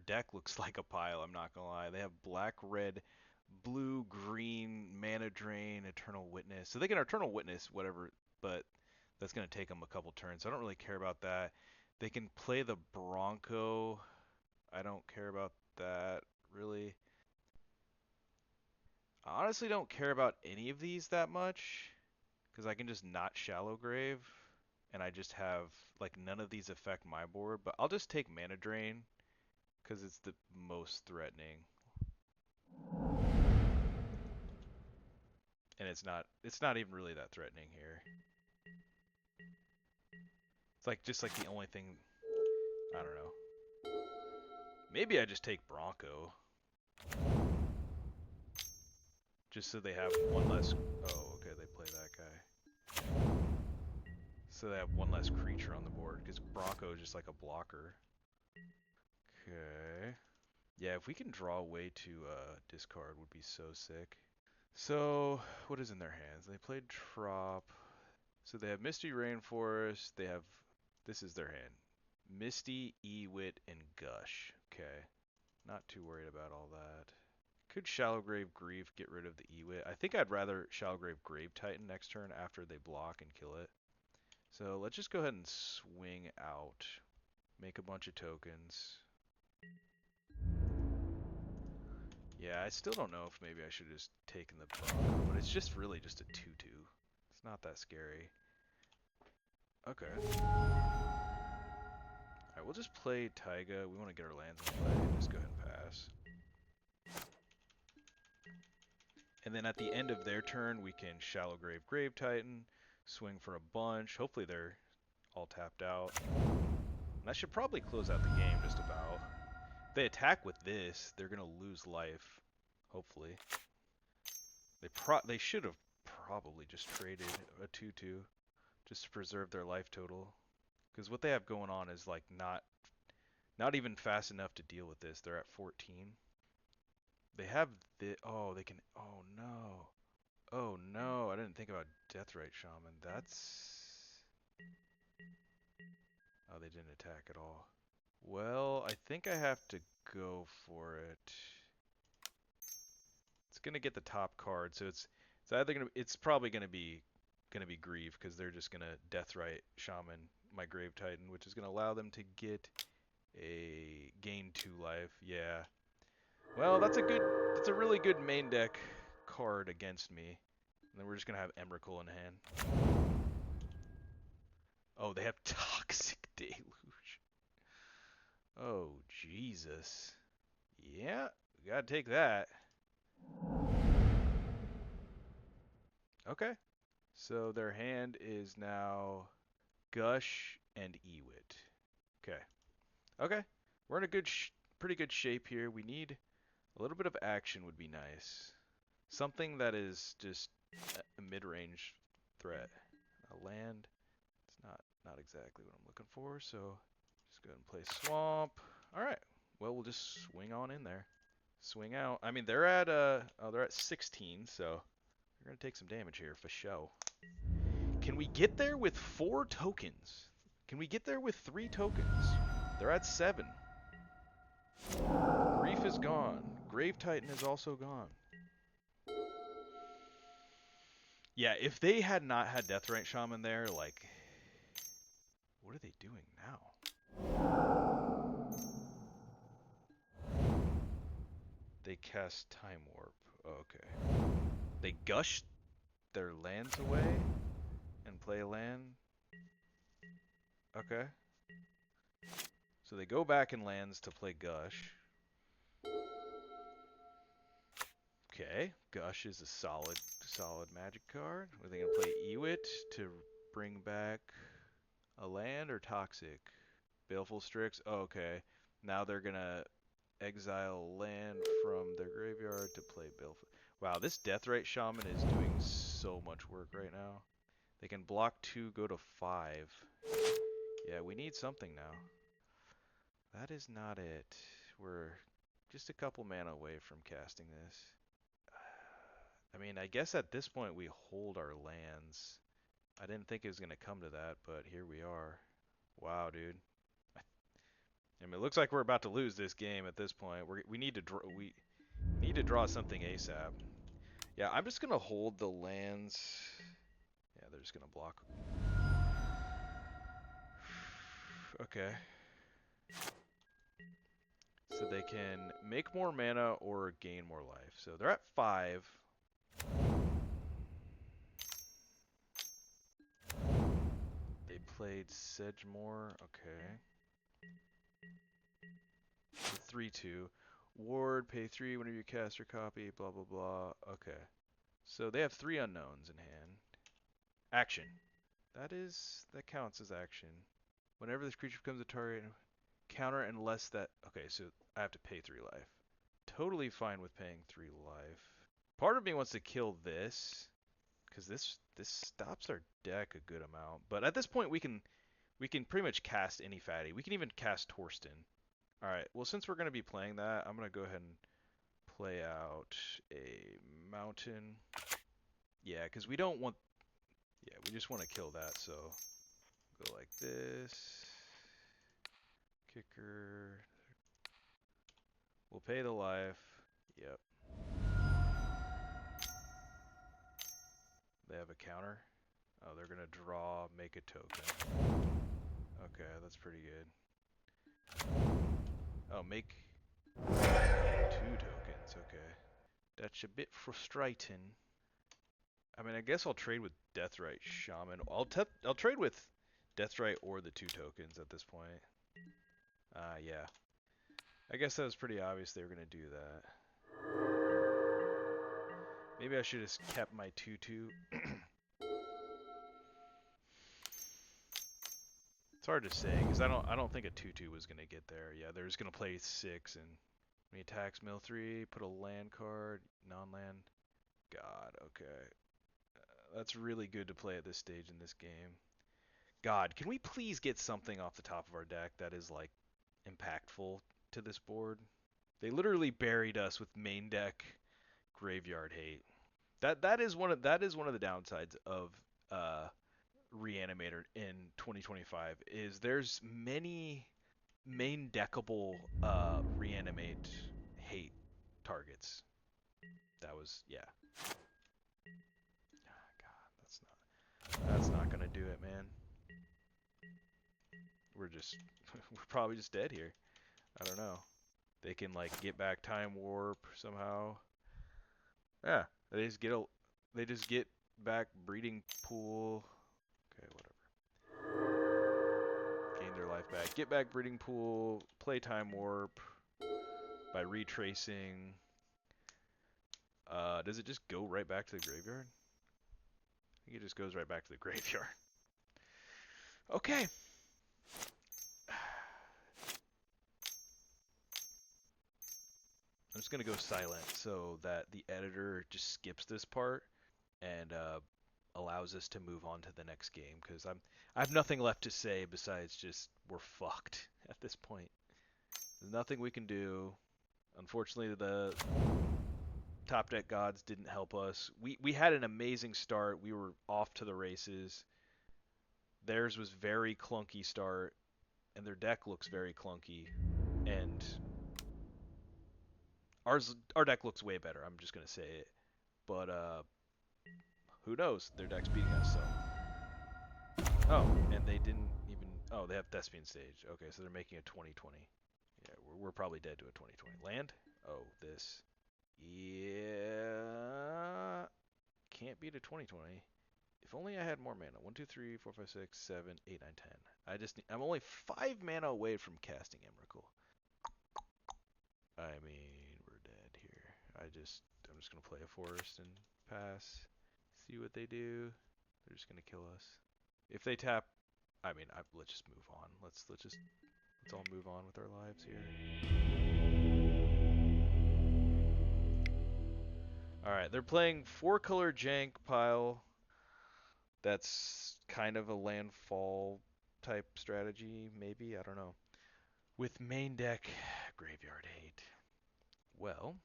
deck looks like a pile, I'm not gonna lie. They have black, red, blue, green, Mana Drain, Eternal Witness. So they can Eternal Witness whatever, but that's gonna take them a couple turns. So I don't really care about that. They can play the Bronco. I don't care about that really. honestly don't care about any of these that much, because I can just not Shallow Grave, and I just have, like, none of these affect my board, but I'll just take Mana Drain, because it's the most threatening. And it's not even really that threatening here. It's like just like the only thing, I don't know. Maybe I just take Bronco. Just so they have one less. Oh, okay, they play that guy. So they have one less creature on the board, because Bronco is just like a blocker. Okay. Yeah, if we can draw a way to discard would be so sick. So, what is in their hands? They played Trop. So they have Misty Rainforest. They have, this is their hand. Misty, Ewit, and Gush. Okay. Not too worried about all that. Could Shallowgrave Grief get rid of the Ewit? I think I'd rather Shallowgrave Grave Titan next turn after they block and kill it. So let's just go ahead and swing out. Make a bunch of tokens. Yeah, I still don't know if maybe I should have just taken the Bronco, but it's just really just a 2-2. It's not that scary. Okay. Alright, we'll just play Taiga. We want to get our lands in play. Just go ahead and pass. And then at the end of their turn, we can Shallow Grave Grave Titan, swing for a bunch. Hopefully they're all tapped out. And that should probably close out the game just about. If they attack with this, they're going to lose life. Hopefully. They should have probably just traded a 2-2 just to preserve their life total. Because what they have going on is like not even fast enough to deal with this. They're at 14. They have the they can oh no, I didn't think about Deathrite Shaman. Oh, they didn't attack at all. Well, I think I have to go for it. It's gonna get the top card, so it's probably gonna be Grieve, because they're just gonna Deathrite Shaman my Grave Titan, which is gonna allow them to get a gain 2 life. Yeah. Well, that's a really good main deck card against me. And then we're just gonna have Emrakul in hand. Oh, they have Toxic Deluge. Oh, Jesus. Yeah, we gotta take that. Okay. So their hand is now Gush and Ewit. Okay. Okay. We're in a pretty good shape here. We need a little bit of action would be nice. Something that is just a mid-range threat. A land. It's not exactly what I'm looking for, so just go ahead and play Swamp. Alright. Well, we'll just swing on in there. Swing out. I mean, they're at 16, so they're gonna take some damage here for show. Can we get there with 4 tokens? Can we get there with 3 tokens? They're at 7. Grief is gone. Grave Titan is also gone. Yeah, if they had not had Deathrite Shaman there, like, what are they doing now? They cast Time Warp. Okay. They gush their lands away and play a land. Okay. So they go back in lands to play Gush. Okay, Gush is a solid magic card. Are they gonna play Ewit to bring back a land or Toxic? Baleful Strix. Oh, okay. Now they're gonna exile land from their graveyard to play Baleful. Wow, this Deathrite Shaman is doing so much work right now. They can block 2, go to 5. Yeah, we need something now. That is not it. We're just a couple mana away from casting this. I mean, I guess at this point we hold our lands. I didn't think it was going to come to that, but here we are. Wow, dude. I mean, it looks like we're about to lose this game at this point. We need to draw something ASAP. Yeah, I'm just going to hold the lands. Yeah, they're just going to block. Okay. So they can make more mana or gain more life. So they're at 5. They played Sedgemoor. Okay. 3/2. Ward, pay 3 whenever you cast or copy, blah, blah, blah. Okay. So they have 3 unknowns in hand. Action. That counts as action. Whenever this creature becomes a target, counter unless that... Okay, so I have to pay 3 life. Totally fine with paying 3 life. Part of me wants to kill this, because this stops our deck a good amount. But at this point, we can pretty much cast any fatty. We can even cast Torsten. Alright, well since we're going to be playing that, I'm going to go ahead and play out a mountain. Yeah, because we don't want... Yeah, we just want to kill that, so... Go like this. Kicker. We'll pay the life. Yep. They have a counter. Oh, they're going to draw, make a token. Okay, that's pretty good. Oh, make 2 tokens. Okay. That's a bit frustrating. I mean, I guess I'll trade with Deathrite Shaman. I'll trade with Deathrite or the 2 tokens at this point. Yeah. I guess that was pretty obvious they were going to do that. Maybe I should have kept my 2/2. It's hard to say because I don't think a 2/2 was going to get there. Yeah, they're just going to play 6 and when he attacks mill 3, put a land card, non-land. God, okay. That's really good to play at this stage in this game. God, can we please get something off the top of our deck that is like impactful to this board? They literally buried us with main deck graveyard hate. That is one of the downsides of Reanimator in 2025 is there's many main deckable reanimate hate targets. That was yeah. God, that's not gonna do it, man. We're probably just dead here. I don't know. They can like get back time warp somehow. Yeah, they just get back breeding pool. Okay, whatever. Gain their life back. Get back breeding pool. Play time warp by retracing. Does it just go right back to the graveyard? I think it just goes right back to the graveyard. Okay. I'm just gonna go silent so that the editor just skips this part and allows us to move on to the next game because I have nothing left to say besides just we're fucked at this point. There's nothing we can do. Unfortunately, the top deck gods didn't help us. We had an amazing start. We were off to the races. Theirs was very clunky start, and their deck looks very clunky. And our deck looks way better. I'm just gonna say it. But who knows? Their deck's beating us, so. Oh, and they didn't even. Oh, they have Thespian Stage. Okay, so they're making a 2020. Yeah, we're probably dead to a 2020. Land? Oh, this. Yeah. Can't beat a 2020. If only I had more mana. 1, 2, 3, 4, 5, 6, 7, 8, 9, 10. I'm only 5 mana away from casting Emrakul. I mean, we're dead here. I'm just gonna play a forest and pass. See what they do. They're just gonna kill us. If they tap, I mean, let's just move on. Let's all move on with our lives here. All right, they're playing 4-color jank pile. That's kind of a landfall type strategy, maybe. I don't know. With main deck graveyard hate. Well,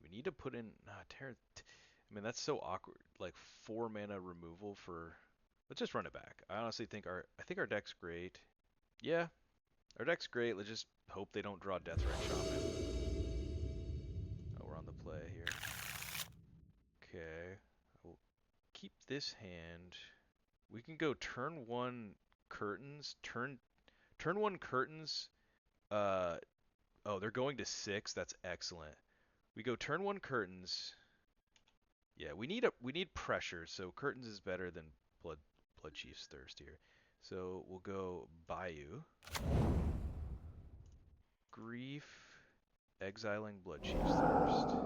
we need to put in I mean, that's so awkward. Like 4 mana removal for. Let's just run it back. I honestly think I think our deck's great. Yeah, our deck's great. Let's just hope they don't draw Deathrite Shaman. Oh, we're on the play here. Okay, I will keep this hand. We can go turn 1 curtains. Turn 1 curtains. Uh oh, they're going to 6. That's excellent. We go turn 1 curtains. Yeah, we need pressure, so Curtains is better than Blood Chief's Thirst here. So we'll go Bayou, Grief, exiling Blood Chief's Thirst,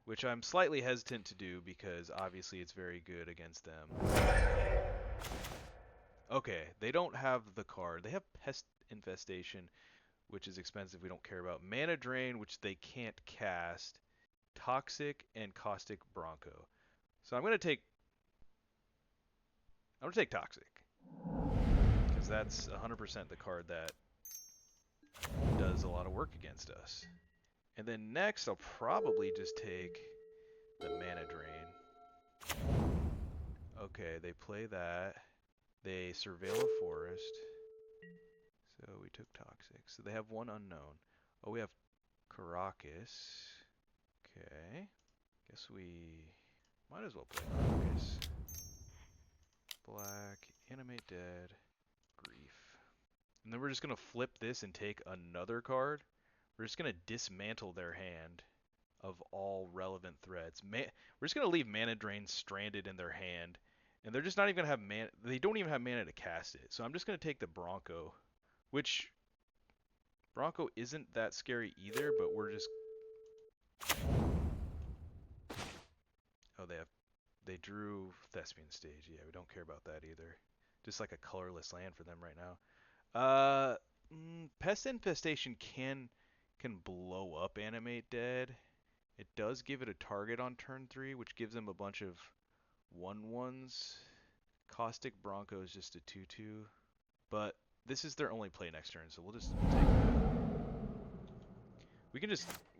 which I'm slightly hesitant to do because obviously it's very good against them. Okay, they don't have the card. They have Pest Infestation, which is expensive. We don't care about Mana Drain, which they can't cast. Toxic and Caustic Bronco. So I'm gonna take Toxic because that's 100% the card that does a lot of work against us. And then next, I'll probably just take the Mana Drain. Okay, they play that. They surveil a forest. So we took Toxic. So they have one unknown. Oh, we have Caracas. Okay. Guess we might as well play Caracas. Black, Animate Dead, Grief. And then we're just going to flip this and take another card. We're just going to dismantle their hand of all relevant threats. We're just going to leave Mana Drain stranded in their hand. And they're just not even going to have mana. They don't even have mana to cast it. So I'm just going to take the Bronco, which Bronco isn't that scary either, but we're just... Oh, they drew Thespian Stage. Yeah, we don't care about that either. Just like a colorless land for them right now. Pest Infestation can blow up Animate Dead. It does give it a target on turn 3, which gives them a bunch of 1/1s. Caustic Bronco is just a 2/2, but this is their only play next turn, so we'll just take that. We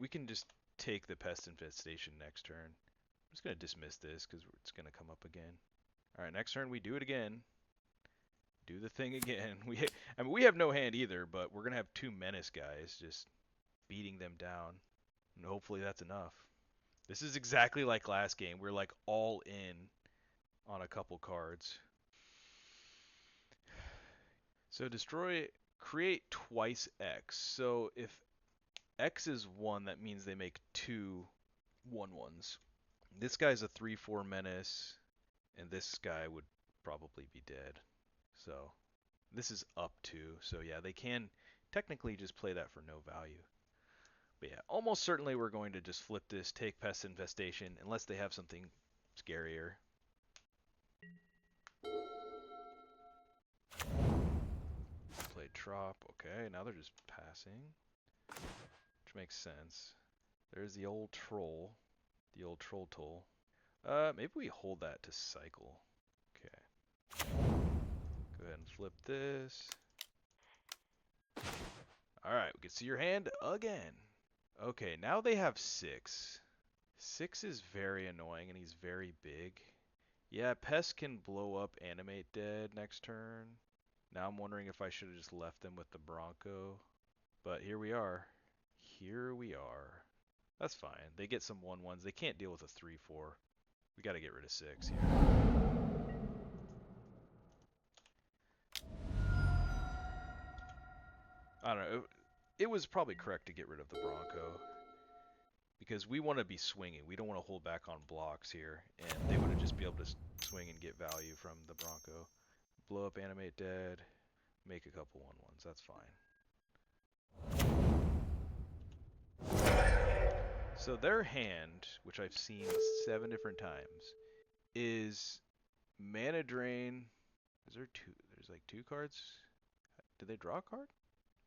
can just take the Pest Infestation next turn. I'm just gonna dismiss this because it's gonna come up again. All right, next turn we do it again. Do the thing again. We have no hand either, but we're gonna have 2 menace guys just beating them down, and hopefully that's enough. This is exactly like last game. We're like all in on a couple cards. So create twice X. So if X is 1, that means they make 2 1/1s. This guy's a 3/4 menace, and this guy would probably be dead. So this is up 2. So yeah, they can technically just play that for no value. But yeah, almost certainly we're going to just flip this, take Pest Infestation, unless they have something scarier. Play Trop. Okay, now they're just passing, which makes sense. There's the old troll, the old troll toll. Maybe we hold that to cycle. Okay. Go ahead and flip this. Alright, we can see your hand again. Okay, now they have 6. 6 is very annoying and he's very big. Yeah, Pest can blow up Animate Dead next turn. Now I'm wondering if I should have just left them with the Bronco. But here we are. Here we are. That's fine. They get some 1/1s. They can't deal with a 3/4. We got to get rid of 6 here. I don't know. It was probably correct to get rid of the Bronco because we want to be swinging. We don't want to hold back on blocks here, and they would have just be able to swing and get value from the Bronco. Blow up Animate Dead, make a couple 1/1s. That's fine. So their hand, which I've seen 7 different times, is Mana Drain. Is there 2? There's like 2 cards. Did they draw a card?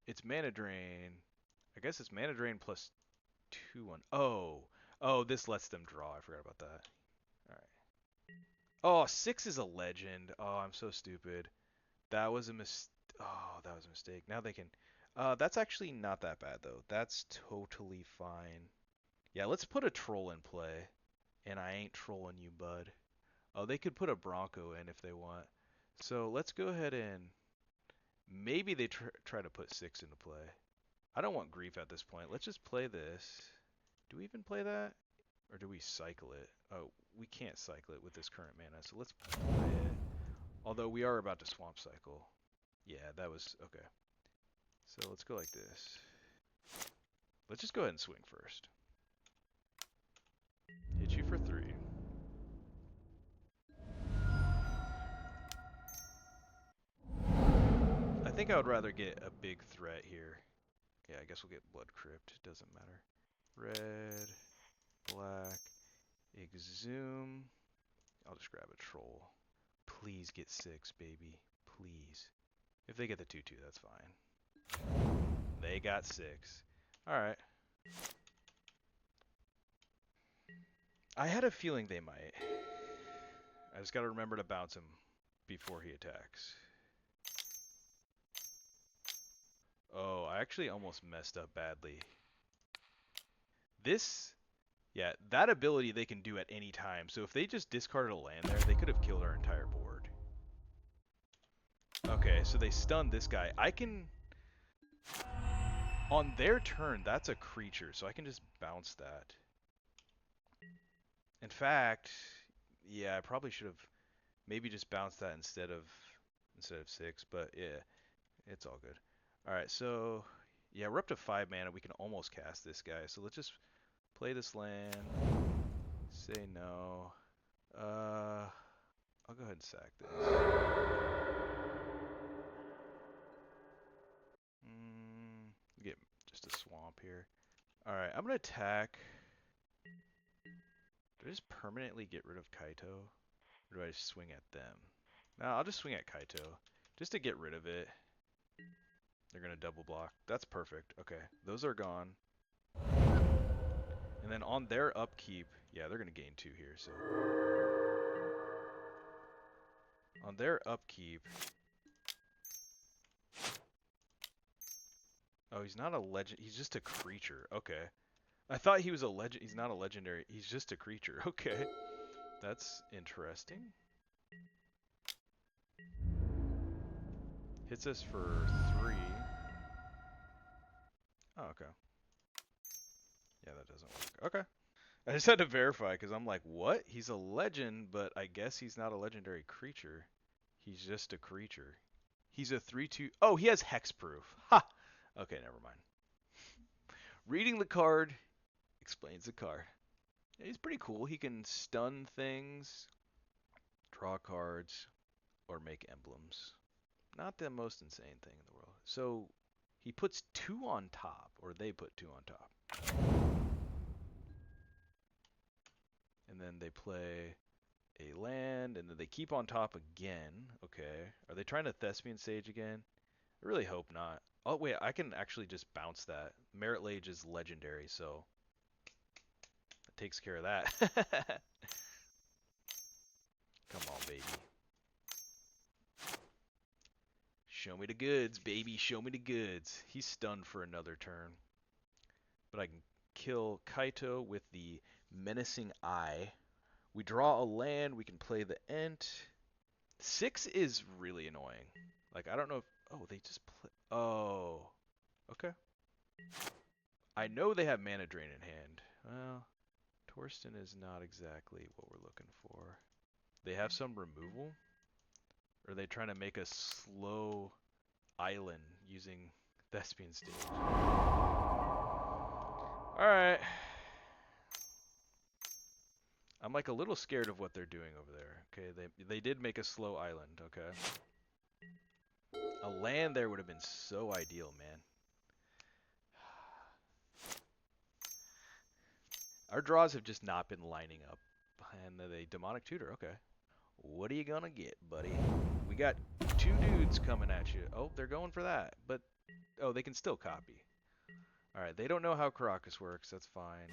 It's Mana Drain. I guess it's Mana Drain plus 2/1. Oh, this lets them draw. I forgot about that. All right. Oh, 6 is a legend. Oh, I'm so stupid. That was a that was a mistake. Now they can. That's actually not that bad though. That's totally fine. Yeah, let's put a troll in play. And I ain't trolling you, bud. Oh, they could put a Bronco in if they want. So let's go ahead and maybe they try to put 6 into play. I don't want Grief at this point. Let's just play this. Do we even play that? Or do we cycle it? Oh, we can't cycle it with this current mana, so let's play it. Although we are about to swamp cycle. Yeah, that was... okay. So let's go like this. Let's just go ahead and swing first. think I would rather get a big threat here. Yeah, I guess we'll get Blood Crypt. Doesn't matter. Red, black, exhume. I'll just grab a troll. Please get 6, baby. Please. If they get the 2/2, that's fine. They got 6. Alright. I had a feeling they might. I just gotta remember to bounce him before he attacks. Oh, I actually almost messed up badly. This, yeah, that ability they can do at any time. So if they just discarded a land there, they could have killed our entire board. Okay, so they stunned this guy. I can, on their turn, that's a creature, so I can just bounce that. In fact, yeah, I probably should have maybe just bounced that instead of 6, but yeah, it's all good. All right, so yeah, we're up to 5 mana. We can almost cast this guy. So let's just play this land. Say no. I'll go ahead and sack this. Get just a swamp here. All right, I'm gonna attack. Do I just permanently get rid of Kaito? Or do I just swing at them? No, I'll just swing at Kaito. Just to get rid of it. They're going to double block. That's perfect. Okay, those are gone. And then on their upkeep, yeah, they're going to gain 2 here. So on their upkeep... Oh, he's not a legend. He's just a creature. Okay. I thought he was a legend. He's not a legendary. He's just a creature. Okay. That's interesting. Hits us for 3. Oh, okay. Yeah, that doesn't work. Okay. I just had to verify because I'm like, what? He's a legend, but I guess he's not a legendary creature. He's just a creature. He's a 3/2. Oh, he has hexproof. Ha! Okay, never mind. Reading the card explains the card. Yeah, he's pretty cool. He can stun things, draw cards, or make emblems. Not the most insane thing in the world. So he puts 2 on top, or they put 2 on top. And then they play a land, and then they keep on top again. Okay. Are they trying to Thespian Sage again? I really hope not. Oh, wait, I can actually just bounce that. Merit Lage is legendary, so it takes care of that. Come on, baby. Show me the goods, baby. Show me the goods. He's stunned for another turn. But I can kill Kaito with the Menacing Eye. We draw a land. We can play the Ent. 6 is really annoying. Like, I don't know if... Oh, they just play... Oh. Okay. I know they have Mana Drain in hand. Well, Torsten is not exactly what we're looking for. They have some removal? Or are they trying to make a slow island using Thespian Stage? Alright. I'm like a little scared of what they're doing over there. Okay, they did make a slow island, okay? A land there would have been so ideal, man. Our draws have just not been lining up. And the Demonic Tutor, okay. What are you gonna get, buddy? We got 2 dudes coming at you. Oh, they're going for that. But, oh, they can still copy. Alright, they don't know how Caracas works. That's fine.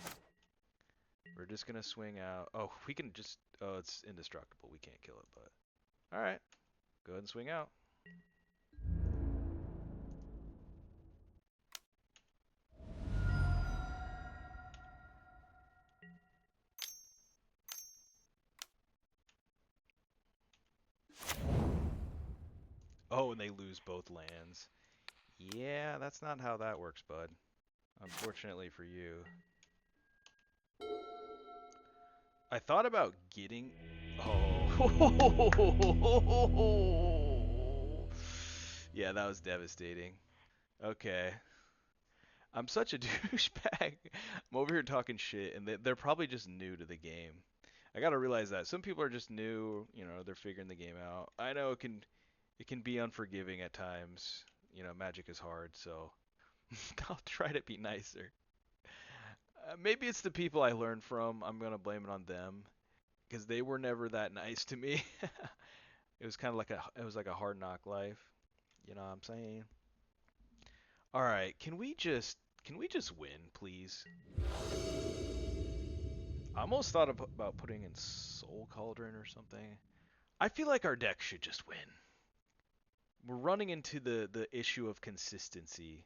We're just gonna swing out. Oh, we can just... Oh, it's indestructible. We can't kill it, but... Alright. Go ahead and swing out. Oh, and they lose both lands. Yeah, that's not how that works, bud. Unfortunately for you. I thought about getting... Oh. Yeah, that was devastating. Okay. I'm such a douchebag. I'm over here talking shit, and they're probably just new to the game. I gotta realize that. Some people are just new, you know, they're figuring the game out. I know it can be unforgiving at times. you know, Magic is hard, so I'll try to be nicer. Maybe it's the people I learned from. I'm gonna blame it on them because they were never that nice to me. It was kind of like a hard knock life. You know what I'm saying? All right, can we just win, please? I almost thought about putting in Soul Cauldron or something. I feel like our deck should just win. We're running into the issue of consistency.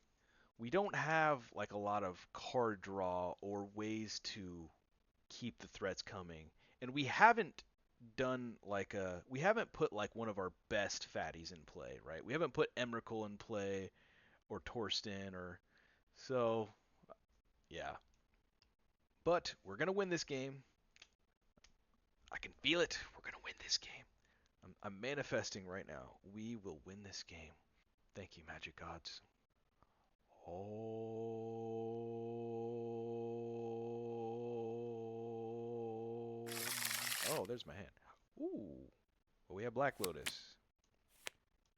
We don't have like a lot of card draw or ways to keep the threats coming. And we haven't put like one of our best fatties in play, right? We haven't put Emrakul in play or Torsten or so yeah. But we're gonna win this game. I can feel it. We're gonna win this game. I'm manifesting right now. We will win this game. Thank you, Magic Gods. Oh, oh, there's my hand. Ooh, well, we have Black Lotus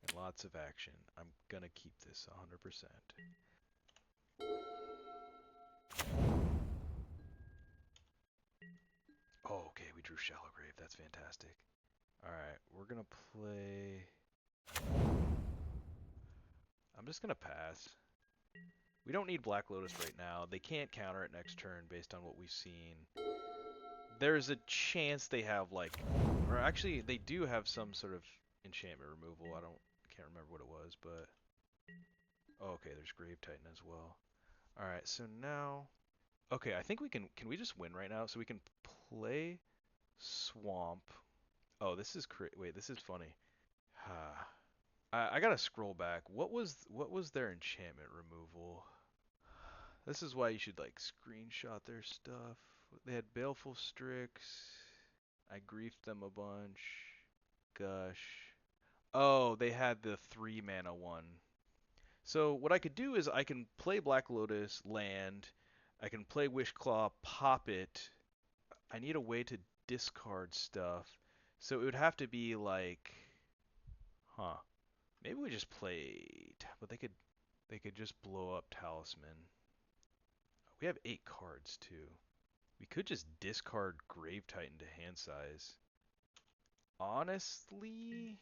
and lots of action. I'm gonna keep this 100%. Oh, okay, we drew Shallow Grave. That's fantastic. All right, we're gonna play. I'm just gonna pass. We don't need Black Lotus right now. They can't counter it next turn based on what we've seen. There's a chance they have like, or actually they do have some sort of enchantment removal. Can't remember what it was, but oh, okay, there's Grave Titan as well. All right, so now, okay, I think we can we just win right now? So we can play Swamp. Oh, wait, this is funny. I gotta scroll back. What was their enchantment removal? This is why you should like screenshot their stuff. They had Baleful Strix. I griefed them a bunch. Gush. Oh, they had the 3 mana one. So what I could do is I can play Black Lotus, land. I can play Wishclaw, pop it. I need a way to discard stuff. So it would have to be like, huh? Maybe we just play, but they could just blow up Talisman. We have 8 cards too. We could just discard Grave Titan to hand size. Honestly,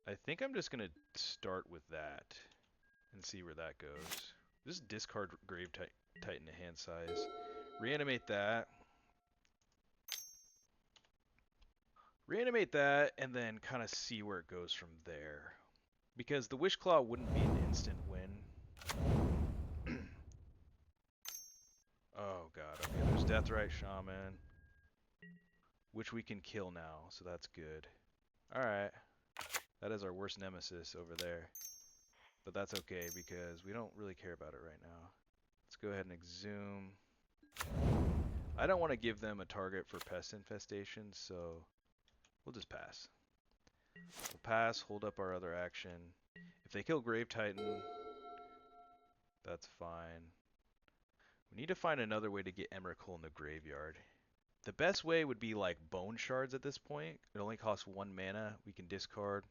I think I'm just gonna start with that and see where that goes. Just discard Titan to hand size. Reanimate that. Reanimate that, and then kind of see where it goes from there. Because the Wishclaw wouldn't be an instant win. Oh god, okay, there's Deathrite Shaman, which we can kill now, so that's good. Alright, that is our worst nemesis over there. But that's okay, because we don't really care about it right now. Let's go ahead and exhume. I don't want to give them a target for pest infestation, so we'll just pass. We'll pass, hold up our other action. If they kill Grave Titan, that's fine. We need to find another way to get Emrakul in the graveyard. The best way would be like Bone Shards at this point. It only costs 1 mana. We can discard.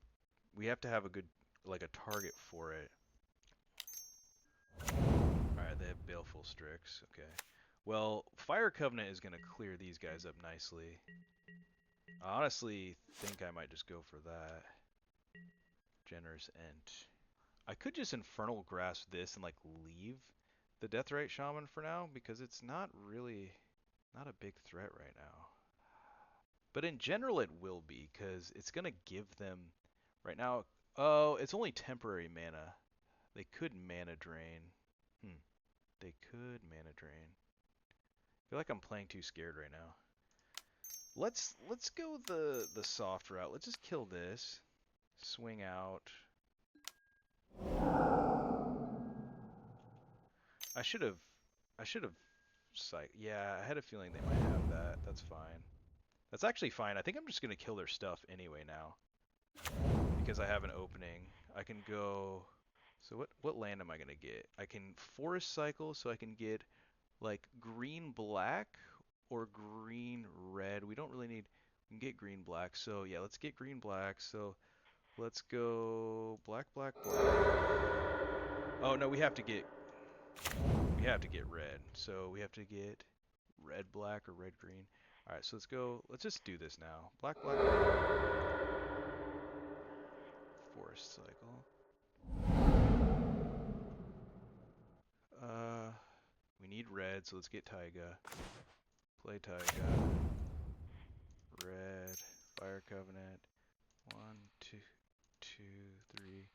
We have to have a good, like a target for it. Alright, they have Baleful Strix. Okay. Well, Fire Covenant is going to clear these guys up nicely. I honestly think I might just go for that. Generous Ent. I could just Infernal Grasp this and like leave the Deathrite Shaman for now because it's not a big threat right now. But in general it will be because it's going to give them right now. Oh, it's only temporary mana. They could mana drain. They could mana drain. I feel like I'm playing too scared right now. Let's go the soft route. Let's just kill this. Swing out. I should have yeah, I had a feeling they might have that. That's fine. That's actually fine. I think I'm just gonna kill their stuff anyway now. Because I have an opening. I can go. So what land am I gonna get? I can Forest Cycle, so I can get like green black or green red. We don't really need. We can get green black. So yeah, let's get green black. So Let's go black, black, black. Oh no, we have to get red. So we have to get red, black, or red, green. All right, so let's go. Let's just do this now. Black, black, forest cycle. We need red, so let's get Taiga. Play Taiga. Red, Fire Covenant. 1, 2, 2, 3.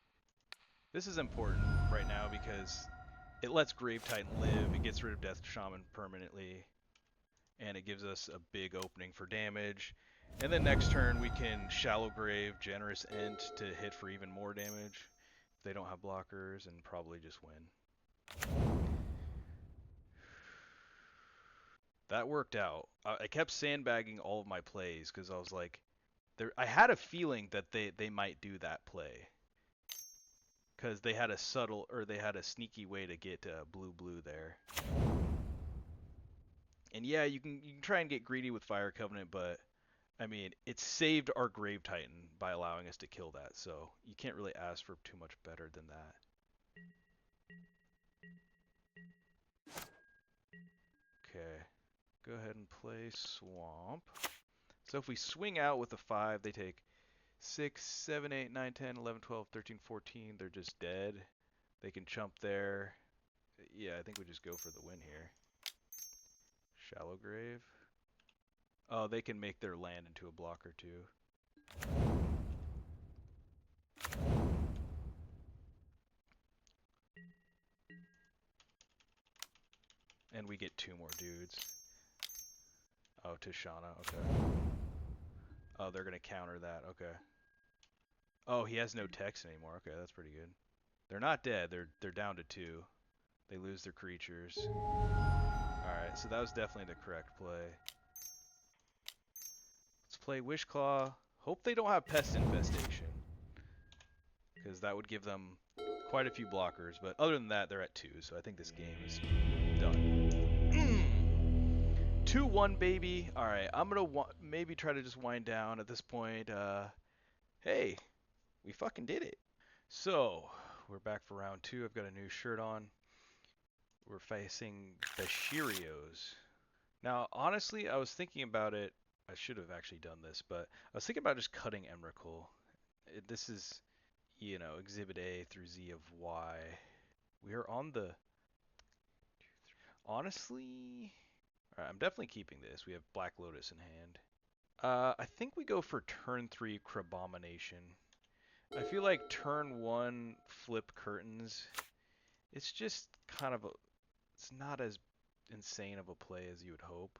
This is important right now because it lets Grave Titan live. It gets rid of Death Shaman permanently, and it gives us a big opening for damage. And then next turn we can Shallow Grave, Generous Ent to hit for even more damage. If they don't have blockers, and probably just win. That worked out. I kept sandbagging all of my plays because I was like, I had a feeling that they might do that play because they had a sneaky way to get blue there. And yeah, you can try and get greedy with Fire Covenant, but I mean, it saved our Grave Titan by allowing us to kill that, so you can't really ask for too much better than that. Okay, go ahead and play Swamp. So if we swing out with a 5, they take 6, 7, 8, 9, 10, 11, 12, 13, 14. They're just dead. They can chump there. Yeah, I think we just go for the win here. Shallow Grave. Oh, they can make their land into a blocker too. And we get 2 more dudes. Oh, Tishana, okay. Oh, they're going to counter that, okay. Oh, he has no text anymore. Okay, that's pretty good. They're not dead. They're down to 2. They lose their creatures. Alright, so that was definitely the correct play. Let's play Wishclaw. Hope they don't have Pest Infestation, because that would give them quite a few blockers. But other than that, they're at 2, so I think this game is done. 2-1, baby. Alright, I'm going to maybe try to just wind down at this point. Hey, we fucking did it. So, we're back for round 2. I've got a new shirt on. We're facing the Shirios. Now, honestly, I was thinking about it. I should have actually done this, but I was thinking about just cutting Emrakul. This is, Exhibit A through Z of Y. We are on the... Honestly... Alright, I'm definitely keeping this. We have Black Lotus in hand. I think we go for turn 3 Crabomination. I feel like turn 1 Flip Curtains. It's just kind of it's not as insane of a play as you would hope.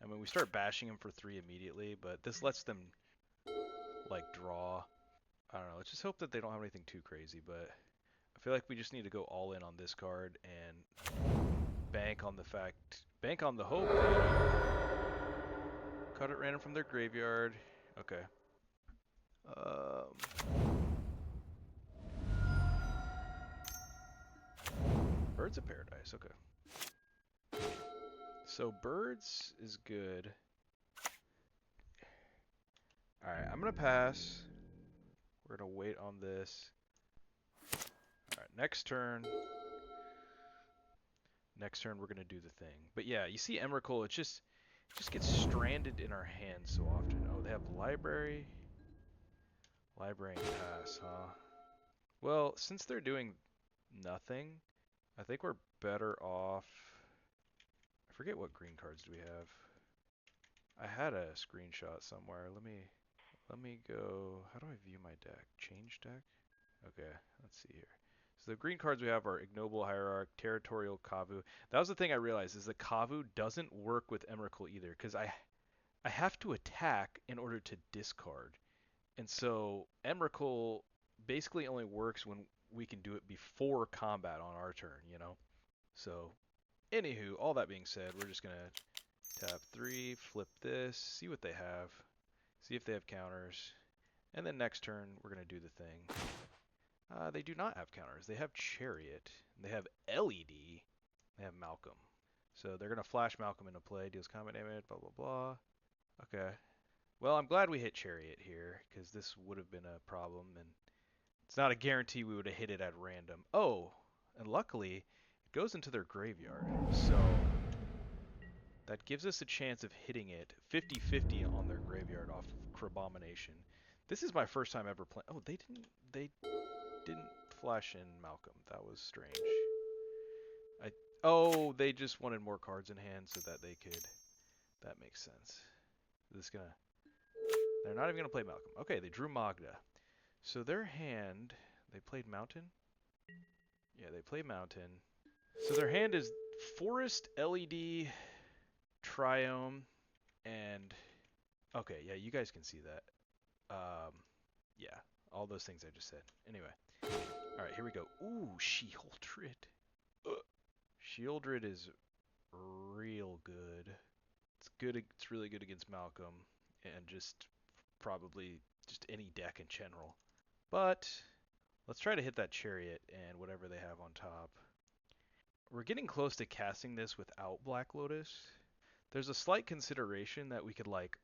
I mean, we start bashing them for 3 immediately, but this lets them, draw. I don't know. Let's just hope that they don't have anything too crazy, but I feel like we just need to go all in on this card and bank on the hope that cut it random from their graveyard. Okay. Birds of Paradise, okay. So Birds is good. Alright, I'm going to pass. We're going to wait on this. Alright, next turn. Next turn we're going to do the thing. But yeah, you see Emrakul, it just gets stranded in our hands so often. Oh, they have Library. Library and pass, huh? Well, since they're doing nothing, I think we're better off... I forget what green cards do we have. I had a screenshot somewhere. Let me go... How do I view my deck? Change deck? Okay, let's see here. So the green cards we have are Ignoble Hierarch, Territorial Kavu. That was the thing I realized, is the Kavu doesn't work with Emrakul either, because I have to attack in order to discard. And so Emrakul basically only works when we can do it before combat on our turn, So, anywho, all that being said, we're just going to tap 3, flip this, see what they have, see if they have counters, and then next turn we're going to do the thing. They do not have counters. They have Chariot. They have LED. They have Malcolm. So they're going to flash Malcolm into play, deals combat damage, blah, blah, blah. Okay. Well, I'm glad we hit Chariot here, because this would have been a problem, and it's not a guarantee we would have hit it at random. Oh, and luckily, it goes into their graveyard, so that gives us a chance of hitting it 50-50 on their graveyard off of Crabomination. This is my first time ever playing. Oh, they didn't flash in Malcolm. That was strange. I Oh, they just wanted more cards in hand so that they could. That makes sense. This gonna. They're not even gonna play Malcolm. Okay, they drew Magda. So their hand. They played Mountain. Yeah, they played Mountain. So their hand is Forest, LED, Triome, and okay, yeah, you guys can see that. Yeah, all those things I just said. Anyway, all right, here we go. Ooh, Shieldred. Shieldred is real good. It's good. It's really good against Malcolm, and just probably just any deck in general. But let's try to hit that Chariot and whatever they have on top. We're getting close to casting this without Black Lotus. There's a slight consideration that we could like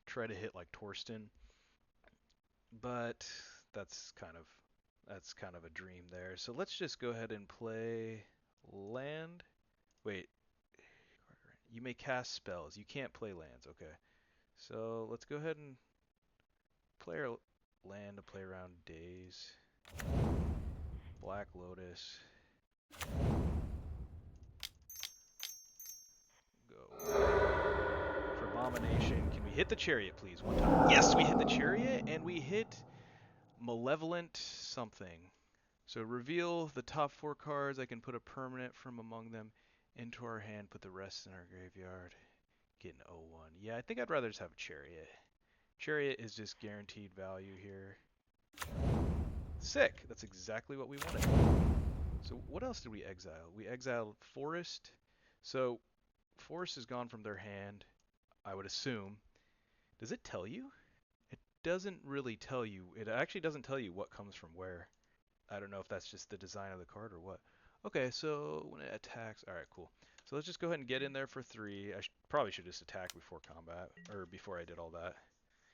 try to hit like Torsten, but that's kind of a dream there. So let's just go ahead and play land. Wait, you may cast spells. You can't play lands. Okay. So let's go ahead and play our land to play around Days. Black Lotus. Go. For Abomination. Can we hit the Chariot, please, one time? Yes, we hit the Chariot, and we hit Malevolent something. So reveal the top 4 cards. I can put a permanent from among them into our hand, put the rest in our graveyard. Get an 0-1. Yeah, I think I'd rather just have a Chariot. Chariot is just guaranteed value here. Sick! That's exactly what we wanted. So what else did we exile? We exiled Forest. So Forest is gone from their hand, I would assume. Does it tell you? It doesn't really tell you. It actually doesn't tell you what comes from where. I don't know if that's just the design of the card or what. Okay, so when it attacks, all right, cool. So let's just go ahead and get in there for 3. I probably should just attack before combat, or before I did all that.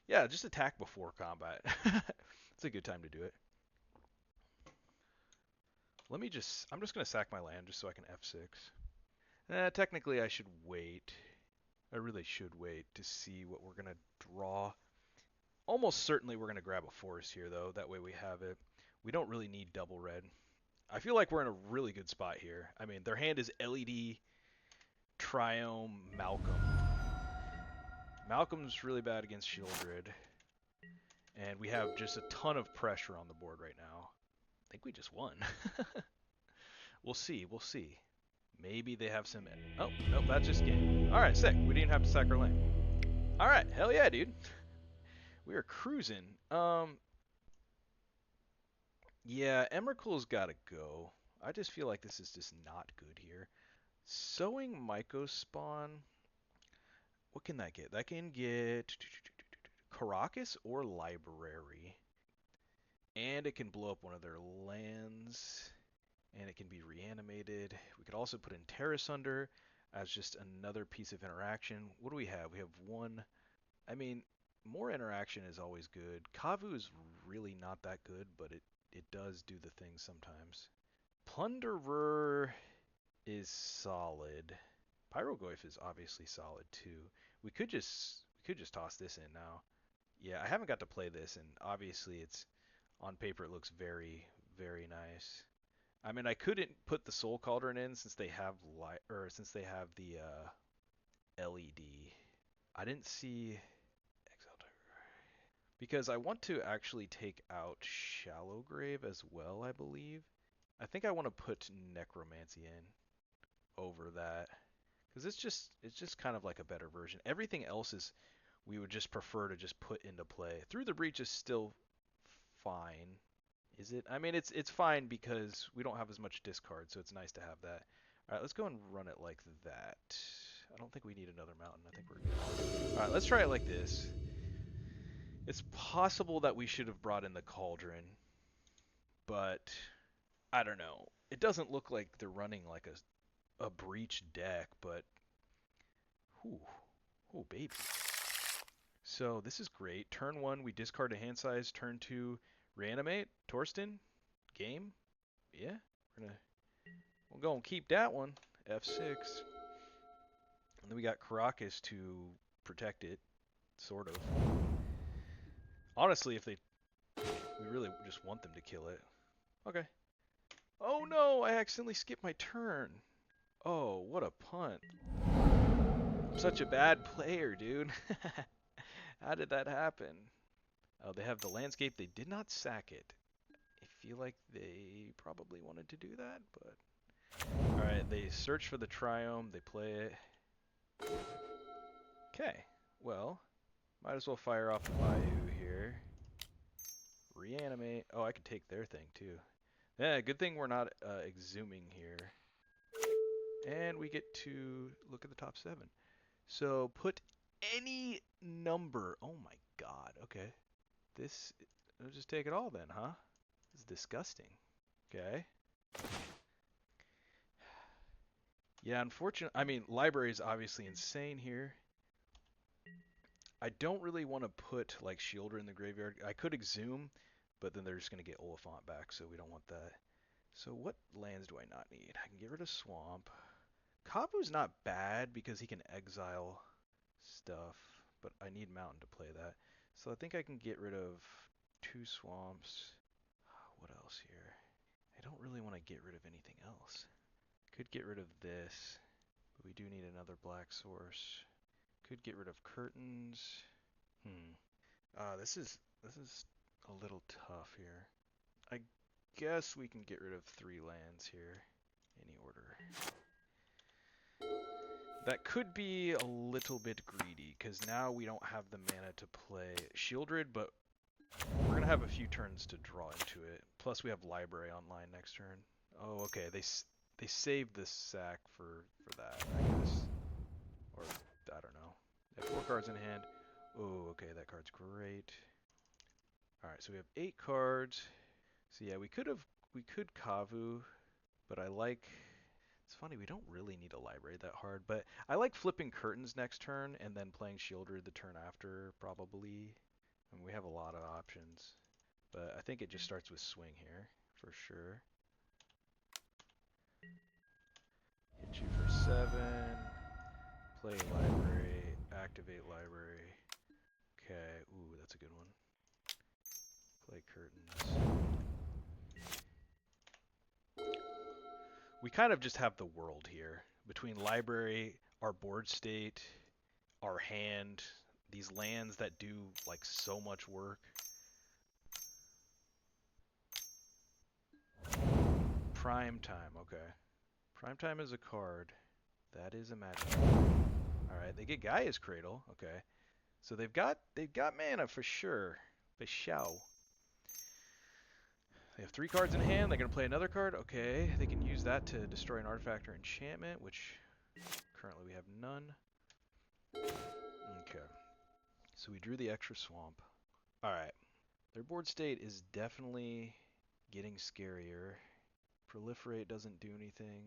Yeah, just attack before combat. It's a good time to do it. I'm just gonna sack my land just so I can F6. Technically I should wait. I really should wait to see what we're gonna draw. Almost certainly we're gonna grab a forest here though, that way we have it. We don't really need double red. I feel like we're in a really good spot here. I mean, their hand is LED, Triome, Malcolm. Malcolm's really bad against Shieldred. And we have just a ton of pressure on the board right now. I think we just won. We'll see, we'll see. Maybe they have some... Oh, nope, that's just game. Alright, sick. We didn't have to sack our lane. Alright, hell yeah, dude. We are cruising. Yeah, Emrakul's gotta go. I just feel like this is just not good here. Sowing Mycospawn. What can that get? That can get Caracas or Library. And it can blow up one of their lands. And it can be reanimated. We could also put in Terrace Under as just another piece of interaction. What do we have? We have one. I mean, more interaction is always good. Kavu is really not that good, but it does do the thing sometimes. Plunderer is solid. Pyrogoyf is obviously solid too. We could just toss this in now. Yeah, I haven't got to play this, and obviously it's on paper it looks very, very nice. I mean, I couldn't put the Soul Cauldron in since they have the LED. I didn't see Exile Tiger because I want to actually take out Shallow Grave as well, I believe. I think I want to put Necromancy in over that because it's just kind of like a better version. Everything else is we would just prefer to just put into play. Through the Breach is still fine. Is it? I mean, it's fine because we don't have as much discard, so it's nice to have that. All right, let's go and run it like that. I don't think we need another mountain. I think we're good. All right, let's try it like this. It's possible that we should have brought in the Cauldron, but I don't know. It doesn't look like they're running like a breach deck, but whew, oh baby. So this is great. Turn 1, we discard a hand size. Turn 2, reanimate. Torsten, game. Yeah, we're gonna keep that one. F6. And then we got Caracas to protect it, sort of. Honestly, if we really just want them to kill it. Okay. Oh no, I accidentally skipped my turn. Oh, what a punt. I'm such a bad player, dude. How did that happen? Oh, they have the landscape. They did not sack it. I feel like they probably wanted to do that, but... Alright, they search for the Triome. They play it. Okay, well, might as well fire off the Bayou here. Reanimate. Oh, I could take their thing, too. Yeah, good thing we're not exhuming here. And we get to look at the top 7. So put any number. Oh my god, okay. I'll just take it all then, huh? This is disgusting. Okay. Yeah, unfortunately, I mean, library is obviously insane here. I don't really want to put, like, Shielder in the graveyard. I could exhume, but then they're just going to get Oliphant back, so we don't want that. So what lands do I not need? I can get rid of Swamp. Kabu's not bad because he can exile stuff, but I need Mountain to play that. So I think I can get rid of 2 Swamps. What else here? I don't really want to get rid of anything else. Could get rid of this, but we do need another black source. Could get rid of curtains. This is a little tough here. I guess we can get rid of 3 lands here. Any order. That could be a little bit greedy, because now we don't have the mana to play Shieldred, but we're going to have a few turns to draw into it. Plus we have Library online next turn. Oh, okay, they saved this sack for that, I guess. Or, I don't know. They have 4 cards in hand. Oh, okay, that card's great. Alright, so we have 8 cards. So yeah, we could Kavu, but I like... It's funny, we don't really need a library that hard, but I like flipping curtains next turn and then playing Shielder the turn after, probably. And we have a lot of options. But I think it just starts with swing here, for sure. Hit you for 7. Play library. Activate library. Okay, ooh, that's a good one. Play curtains. We kind of just have the world here. Between library, our board state, our hand, these lands that do like so much work. Prime time, okay. Prime time is a card. That is a magic. Alright, they get Gaia's Cradle, okay. So they've got mana for sure. Bishao. They have 3 cards in hand, they're gonna play another card, okay. They can use that to destroy an artifact or enchantment, which currently we have none. Okay. So we drew the extra swamp. Alright. Their board state is definitely getting scarier. Proliferate doesn't do anything.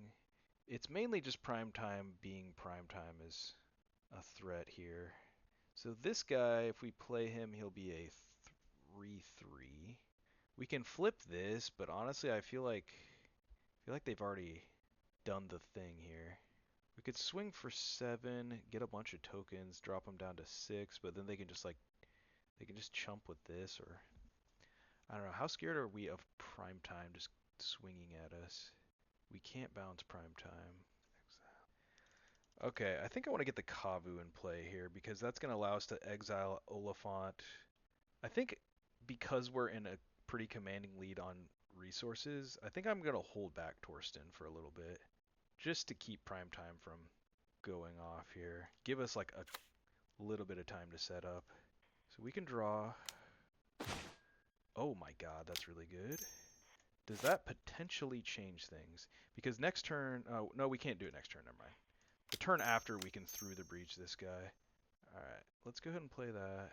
It's mainly just prime time being prime time is a threat here. So this guy, if we play him, he'll be a 3/3. We can flip this, but honestly I feel like they've already done the thing here. We could swing for 7, get a bunch of tokens, drop them down to 6, but then they can just chump with this, or I don't know. How scared are we of prime time just swinging at us? We can't bounce prime time. Okay, I think I want to get the Kavu in play here because that's going to allow us to exile Oliphant. I think because we're in a pretty commanding lead on resources, I think I'm going to hold back Torsten for a little bit just to keep prime time from going off here. Give us like a little bit of time to set up. So we can draw. Oh my god, that's really good. Does that potentially change things? Because next turn... Oh, no, we can't do it next turn. Never mind. The turn after, we can through the breach this guy. Alright, let's go ahead and play that.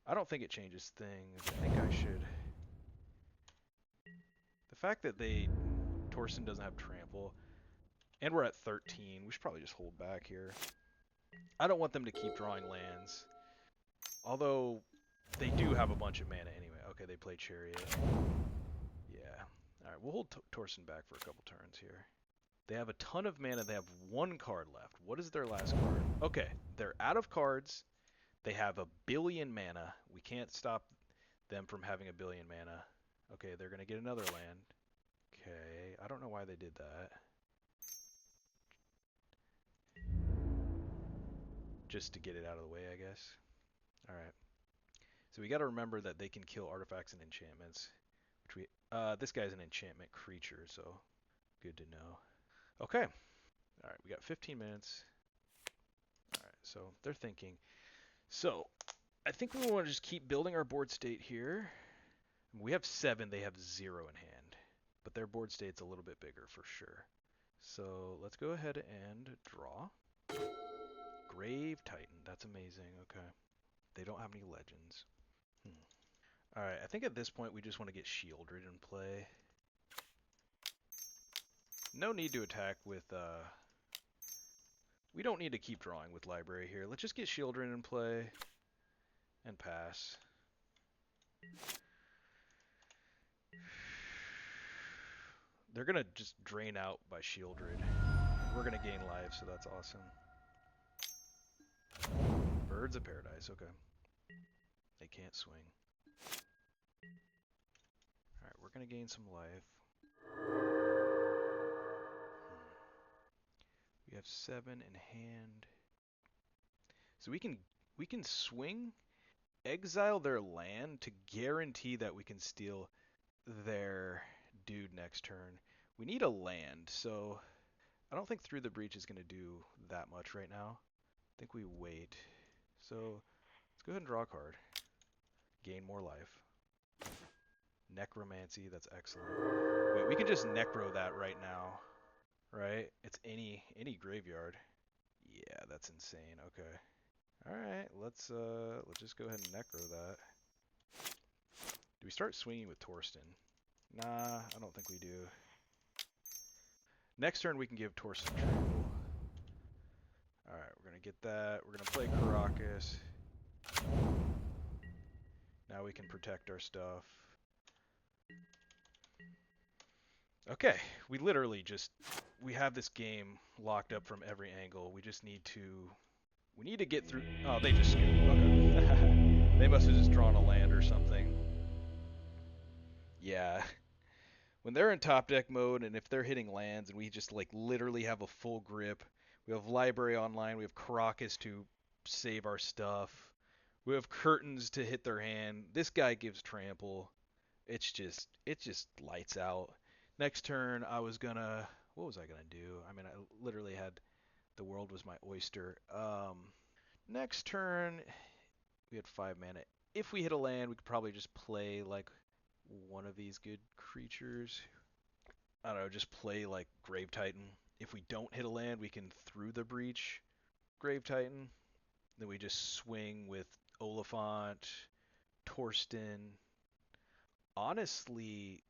I don't think it changes things. I think I should... The fact that Torsten doesn't have trample, and we're at 13, we should probably just hold back here. I don't want them to keep drawing lands. Although they do have a bunch of mana anyway. Okay, they play Chariot. Yeah. All right, we'll hold Torsen back for a couple turns here. They have a ton of mana. They have one card left. What is their last card? Okay, they're out of cards. They have a billion mana. We can't stop them from having a billion mana. Okay, they're going to get another land. Okay, I don't know why they did that. Just to get it out of the way, I guess. Alright. So we got to remember that they can kill artifacts and enchantments. Which this guy's an enchantment creature, so good to know. Okay. Alright, we got 15 minutes. Alright, so they're thinking. So, I think we want to just keep building our board state here. We have 7, they have 0 in hand. But their board state's a little bit bigger for sure. So let's go ahead and draw. Grave Titan, that's amazing. Okay. They don't have any legends. Alright, I think at this point we just want to get Shieldred in play. No need to attack with, we don't need to keep drawing with Library here. Let's just get Shieldred in play and pass. They're going to just drain out by Shieldred. We're going to gain life, so that's awesome. Birds of Paradise, okay. They can't swing. Alright, we're going to gain some life. We have 7 in hand. So we can swing, exile their land to guarantee that we can steal their dude next turn. We need a land, so I don't think Through the Breach is going to do that much right now. I think we wait. So let's go ahead and draw a card. Gain more life. Necromancy, that's excellent. Wait, we can just Necro that right now, right? It's any graveyard. Yeah, that's insane. Okay. All right, let's just go ahead and Necro that. Do we start swinging with Torsten? Nah, I don't think we do. Next turn we can give Torsten Trample. Alright, we're going to get that. We're going to play Caracas. Now we can protect our stuff. Okay, we literally just, we have this game locked up from every angle. We just need to, we need to get through, oh, they just scooped. Okay. They must have just drawn a land or something. Yeah. When they're in top deck mode and if they're hitting lands and we just like literally have a full grip, we have Library online, we have Caracas to save our stuff, we have Curtains to hit their hand, this guy gives Trample, it just lights out. Next turn I was gonna, what was I gonna do? I mean, I literally had, the world was my oyster. Next turn, we had 5 mana. If we hit a land, we could probably just play like one of these good creatures. I don't know, just play like Grave Titan. If we don't hit a land, we can Through the Breach Grave Titan. Then we just swing with Oliphant, Torsten. Honestly,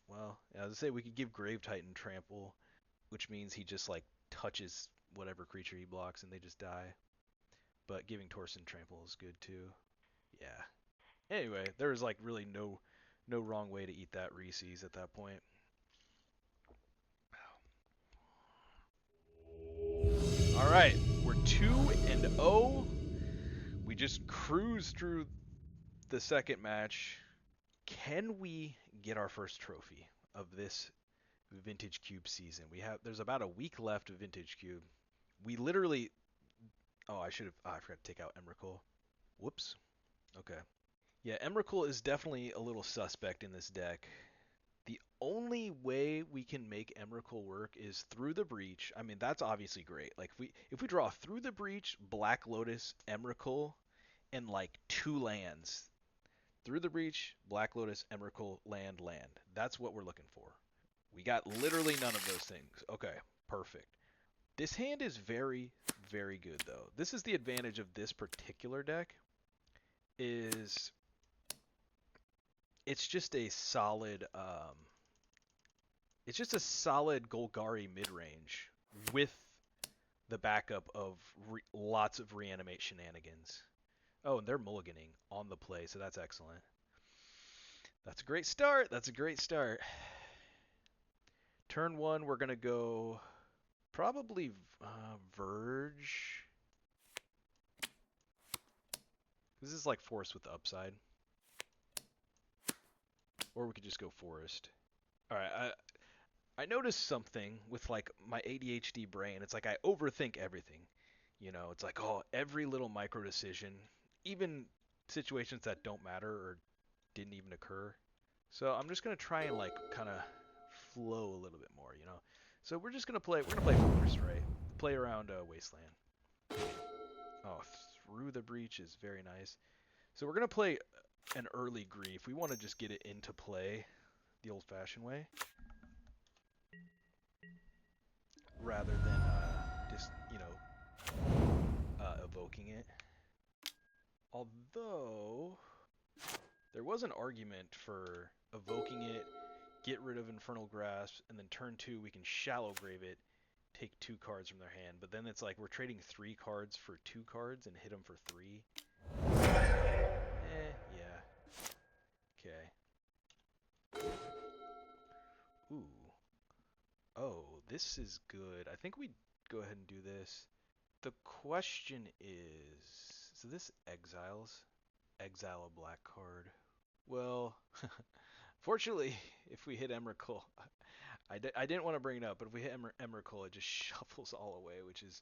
well, as I say, we could give Grave Titan Trample, which means he just like touches whatever creature he blocks and they just die. But giving Torsten Trample is good too. Yeah. Anyway, there was like really no wrong way to eat that Reese's at that point. All right, we're 2-0. We just cruised through the second match. Can we get our first trophy of this Vintage Cube season? There's about a week left of Vintage Cube. We literally, oh, I forgot to take out Emrakul. Whoops. Okay. Yeah, Emrakul is definitely a little suspect in this deck. The only way we can make Emrakul work is Through the Breach. I mean, that's obviously great. Like if we draw Through the Breach, Black Lotus, Emrakul, and like 2 lands. Through the Breach, Black Lotus, Emrakul, land. That's what we're looking for. We got literally none of those things. Okay, perfect. This hand is very, very good though. This is the advantage of this particular deck. It's just a solid Golgari mid-range with the backup of lots of Reanimate shenanigans. Oh, and they're mulliganing on the play, so that's excellent. That's a great start. That's a great start. Turn 1, we're going to go probably Verge. This is like Forest with the upside. Or we could just go Forest. Alright, I noticed something with like my ADHD brain. It's like I overthink everything. You know, it's like, oh, every little micro decision, even situations that don't matter or didn't even occur. So I'm just gonna try and like kind of flow a little bit more, you know. So we're just gonna play. We're gonna play Forest, right? Play around Wasteland. Oh, through the breach is very nice. So we're gonna play an early Grief. We want to just get it into play the old-fashioned way, rather than just evoking it. Although there was an argument for evoking it, get rid of Infernal Grasp, and then turn 2 we can Shallow Grave it, take 2 cards from their hand. But then it's like we're trading 3 cards for 2 cards and hit them for 3. Yeah. Okay. Ooh. Oh, this is good. I think we go ahead and do this. The question is, so this exile a black card. Well, fortunately, if we hit Emrakul, I didn't want to bring it up, but if we hit Emrakul, it just shuffles all away, which is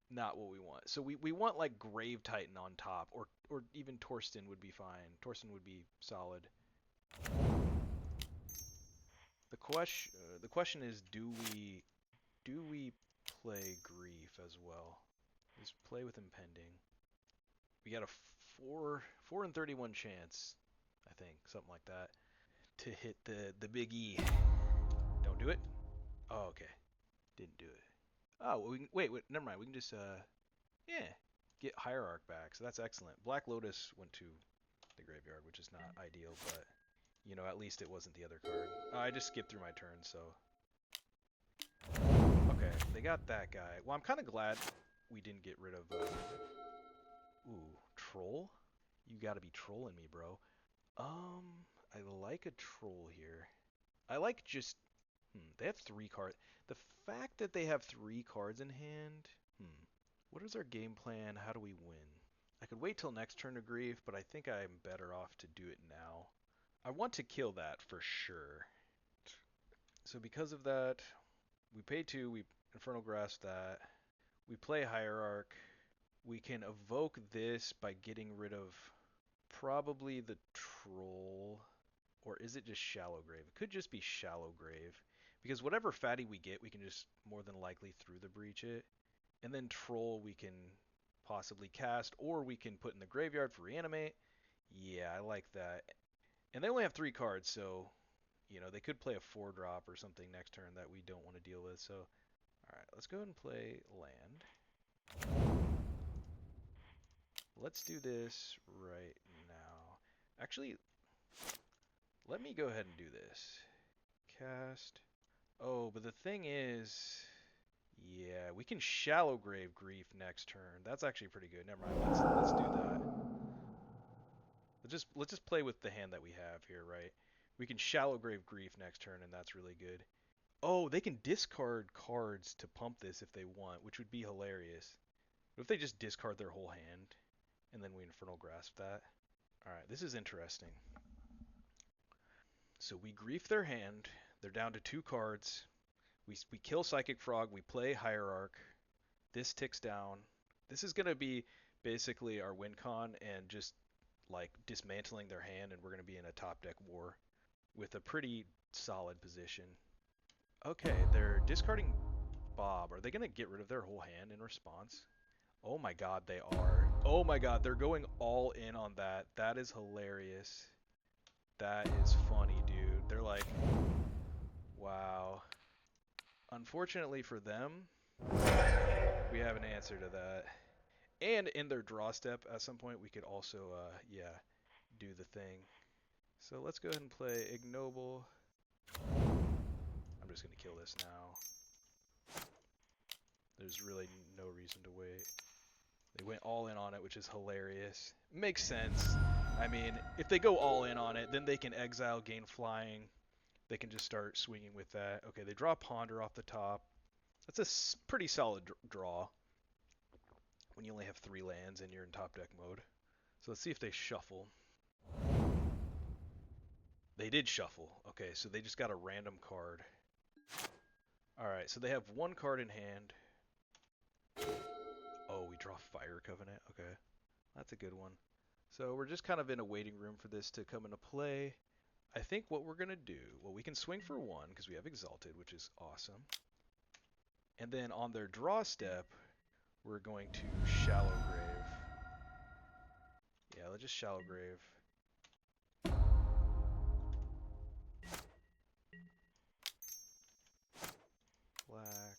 not what we want. So we want like Grave Titan on top, or even Torsten would be fine. Torsten would be solid. The question is, do we play Grief as well? Just play with Impending. We got a 4 in 31 chance, I think, something like that, to hit the big E. Don't do it. Oh, okay. Didn't do it. Oh, well, wait, never mind. We can just yeah, get Hierarch back. So that's excellent. Black Lotus went to the graveyard, which is not ideal, but you know, at least it wasn't the other card. I just skipped through my turn, so okay, they got that guy. Well, I'm kind of glad we didn't get rid of ooh, Troll? You gotta be trolling me, bro. I like a troll here. I like just they have 3 cards. The fact that they have 3 cards in hand, what is our game plan? How do we win? I could wait till next turn to Grief, but I think I'm better off to do it now. I want to kill that for sure. So because of that, we pay 2, we Infernal Grasp that. We play Hierarch. We can evoke this by getting rid of probably the Troll. Or is it just Shallow Grave? It could just be Shallow Grave. Because whatever fatty we get, we can just more than likely through the breach it. And then Troll we can possibly cast, or we can put in the graveyard for Reanimate. Yeah, I like that. And they only have 3 cards, so you know they could play a 4-drop or something next turn that we don't want to deal with. So, all right, let's go ahead and play land. Let's do this right now. Actually, let me go ahead and do this. Cast. Oh, but the thing is, yeah, we can Shallow Grave Grief next turn. That's actually pretty good. Never mind. Let's do that. Let's just play with the hand that we have here, right? We can Shallow Grave Grief next turn, and that's really good. Oh, they can discard cards to pump this if they want, which would be hilarious. What if they just discard their whole hand, and then we Infernal Grasp that? Alright, this is interesting. So we Grief their hand. They're down to 2 cards. We kill Psychic Frog. We play Hierarch. This ticks down. This is going to be basically our win con and just like dismantling their hand, and we're going to be in a top deck war with a pretty solid position. Okay, they're discarding Bob. Are they going to get rid of their whole hand in response? Oh my god, they are. Oh my god, they're going all in on that. That is hilarious. That is funny, dude. They're like, wow. Unfortunately for them, we have an answer to that. And in their draw step, at some point, we could also, yeah, do the thing. So let's go ahead and play Ignoble. I'm just going to kill this now. There's really no reason to wait. They went all in on it, which is hilarious. Makes sense. I mean, if they go all in on it, then they can exile, gain flying. They can just start swinging with that. Okay, they draw Ponder off the top. That's a pretty solid draw when you only have 3 lands and you're in top deck mode. So let's see if they shuffle. They did shuffle. Okay, so they just got a random card. Alright, so they have 1 card in hand. Oh, we draw Fire Covenant. Okay, that's a good one. So we're just kind of in a waiting room for this to come into play. I think what we're going to do, well, we can swing for 1 because we have Exalted, which is awesome. And then on their draw step, we're going to Shallow Grave. Yeah, let's just Shallow Grave. Black,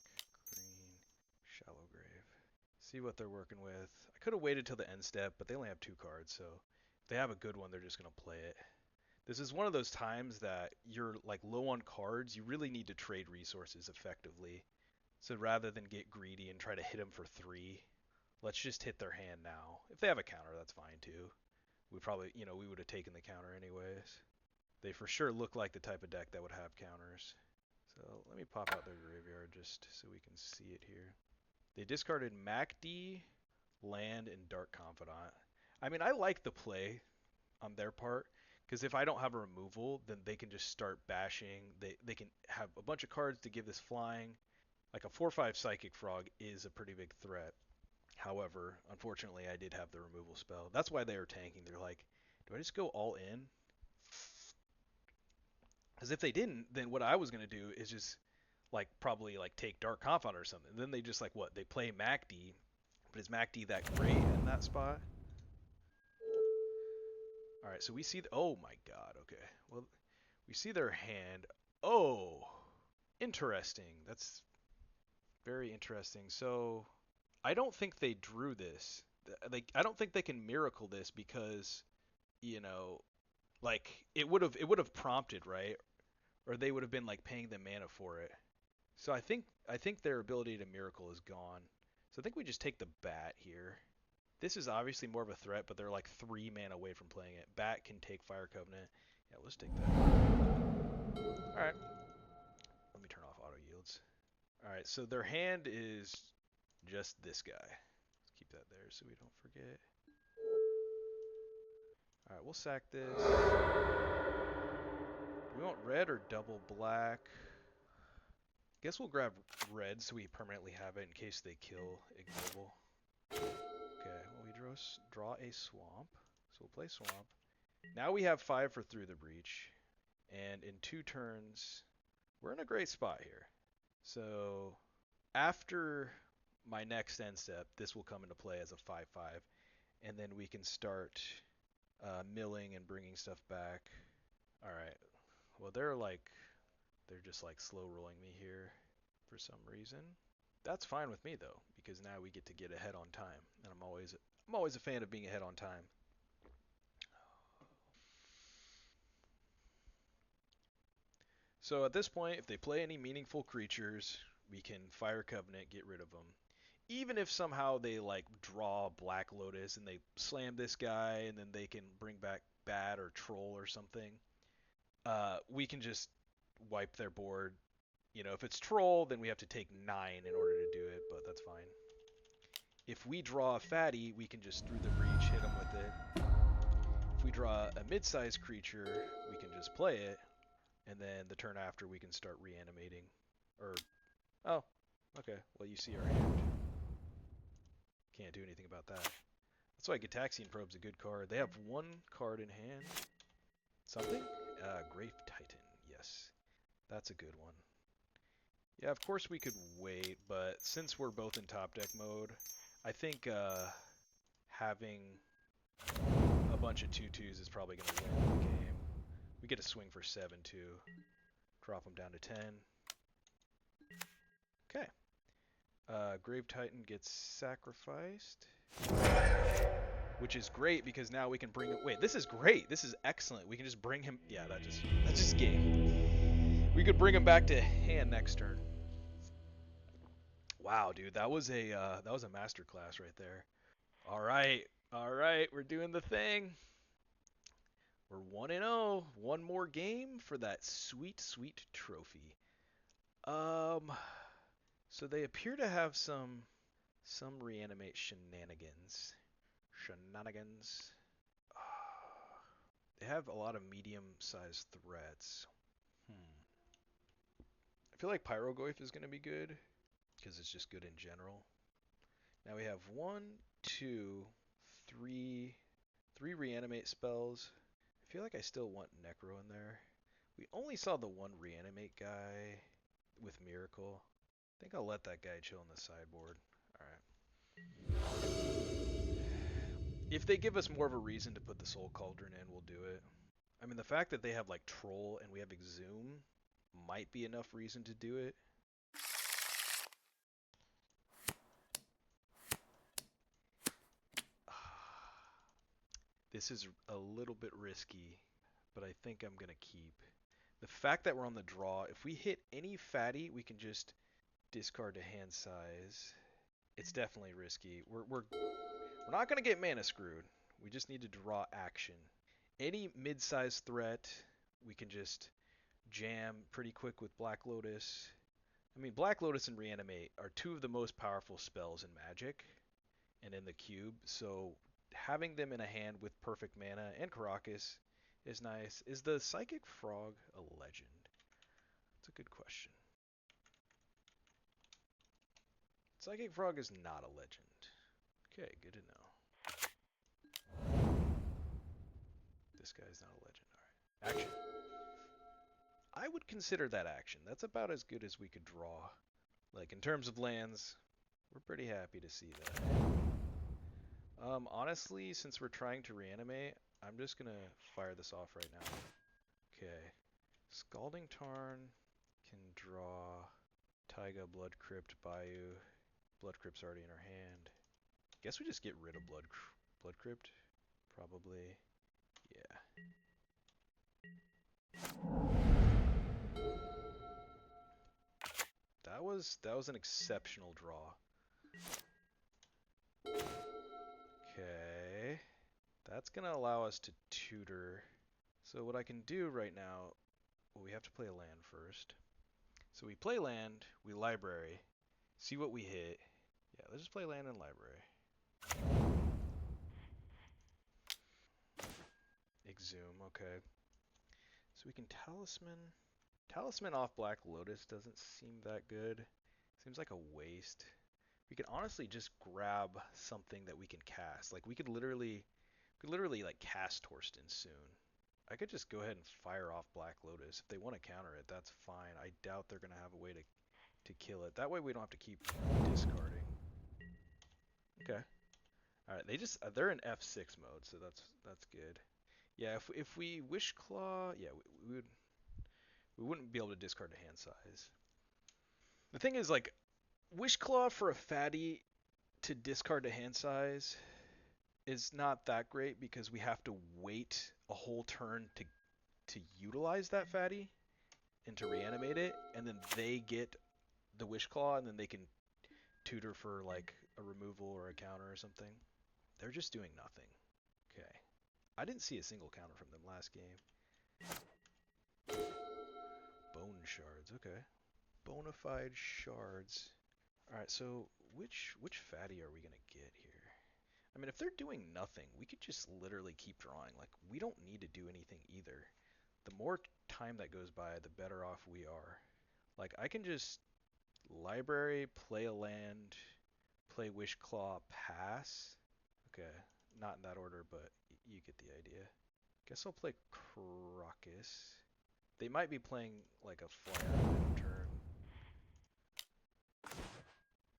green, Shallow Grave. See what they're working with. I could have waited till the end step, but they only have 2 cards, so if they have a good one, they're just going to play it. This is one of those times that you're like low on cards, you really need to trade resources effectively. So rather than get greedy and try to hit them for 3, let's just hit their hand now. If they have a counter, that's fine too. We probably, we would have taken the counter anyways. They for sure look like the type of deck that would have counters. So let me pop out their graveyard just so we can see it here. They discarded MacD, Land, and Dark Confidant. I mean, I like the play on their part, because if I don't have a removal, then they can just start bashing. They can have a bunch of cards to give this flying. Like a 4/5 Psychic Frog is a pretty big threat. However, unfortunately, I did have the removal spell. That's why they were tanking. They're like, do I just go all in? Because if they didn't, then what I was going to do is just probably take Dark Confidant or something. And then they just what? They play MacD, but is MacD that great in that spot? All right, so we see. Oh my God. Okay. Well, we see their hand. Oh, interesting. That's very interesting. So I don't think they drew this. I don't think they can miracle this because you know, it would have prompted, right? Or they would have been paying the mana for it. So I think their ability to miracle is gone. So I think we just take the bat here. This is obviously more of a threat, but they're 3 mana away from playing it. Bat can take Fire Covenant. Yeah, let's take that. All right. Let me turn off auto yields. All right, so their hand is just this guy. Let's keep that there so we don't forget. All right, we'll sack this. Do we want red or double black? Guess we'll grab red so we permanently have it in case they kill ignoble. Okay, well we draw a swamp, so we'll play swamp. Now we have 5 for Through the Breach, and in 2 turns, we're in a great spot here. So after my next end step, this will come into play as a 5/5, and then we can start milling and bringing stuff back. All right. Well, they're just slow rolling me here for some reason. That's fine with me though, because now we get to get ahead on time, and I'm always a fan of being ahead on time. So at this point, if they play any meaningful creatures, we can Fire Covenant, get rid of them. Even if somehow they draw Black Lotus and they slam this guy, and then they can bring back Bat or Troll or something, we can just wipe their board. If it's Troll, then we have to take 9 in order to do it, but that's fine. If we draw a fatty, we can just Through the Breach, hit them with it. If we draw a mid-sized creature, we can just play it, and then the turn after we can start reanimating. Oh, okay. Well, you see our hand. Can't do anything about that. That's why Gitaxian Probe's a good card. They have 1 card in hand. Something? Grave Titan. Yes. That's a good one. Yeah, of course we could wait, but since we're both in top deck mode, I think having a bunch of 2/2s is probably going to win the game. We get a swing for 7 too. Drop them down to 10. Okay. Grave Titan gets sacrificed. Which is great because now we can bring him. Wait, this is great. This is excellent. We can just bring him. Yeah, that's just game. We could bring him back to hand next turn. Wow, dude, that was a masterclass right there. All right. All right. We're doing the thing. We're 1-0. One more game for that sweet, sweet trophy. Um, so they appear to have some reanimate shenanigans. Shenanigans. They have a lot of medium-sized threats. I feel like Pyrogoyf is going to be good because it's just good in general. Now we have one, two, three reanimate spells. I feel like I still want Necro in there. We only saw the one reanimate guy with Miracle. I think I'll let that guy chill in the sideboard. Alright. If they give us more of a reason to put the Soul Cauldron in, we'll do it. I mean, the fact that they have like Troll and we have Exhume might be enough reason to do it. This is a little bit risky, but I think I'm going to keep. The fact that we're on the draw, if we hit any fatty, we can just discard to hand size. It's definitely risky. We're not going to get mana screwed. We just need to draw action. Any mid-sized threat, we can just jam pretty quick with Black Lotus. I mean, Black Lotus and Reanimate are two of the most powerful spells in Magic and in the cube, so having them in a hand with perfect mana and Karakas is nice. Is the Psychic Frog a legend? That's a good question. Psychic Frog is not a legend. Okay, good to know. This guy's not a legend. Alright. Action. I would consider that action. That's about as good as we could draw. Like, in terms of lands, we're pretty happy to see that. Honestly, since we're trying to reanimate, I'm just gonna fire this off right now. Okay. Scalding Tarn can draw Taiga, Blood Crypt, Bayou. Blood Crypt's already in our hand. Guess we just get rid of Blood Crypt. Probably. Yeah. That was an exceptional draw. Okay. That's gonna allow us to tutor. So what I can do right now, well, we have to play a land first. So we play land, we library, see what we hit. Yeah, let's just play land and library. Exhume, okay. So we can talisman. Talisman off Black Lotus doesn't seem that good. Seems like a waste. We could honestly just grab something that we can cast. Like we could literally like cast Torsten soon. I could just go ahead and fire off Black Lotus. If they want to counter it, that's fine. I doubt they're gonna have a way to kill it. That way we don't have to keep discarding. Okay. All right. They're in F6 mode, so that's good. Yeah. If we Wish Claw, yeah, we wouldn't be able to discard to hand size. The thing is, like, Wish Claw for a fatty to discard to hand size is not that great because we have to wait a whole turn to utilize that fatty and to reanimate it, and then they get the Wish Claw, and then they can tutor for like a removal or a counter or something. They're just doing nothing. Okay. I didn't see a single counter from them last game. Bone shards, okay. Bonafide shards. Alright, so which fatty are we gonna get here? I mean, if they're doing nothing, we could just literally keep drawing. Like, we don't need to do anything either. The more time that goes by, the better off we are. Like, I can just library, play a land, play Wish Claw, pass. Okay, not in that order, but you get the idea. Guess I'll play Crocus. They might be playing like a flyer on a turn.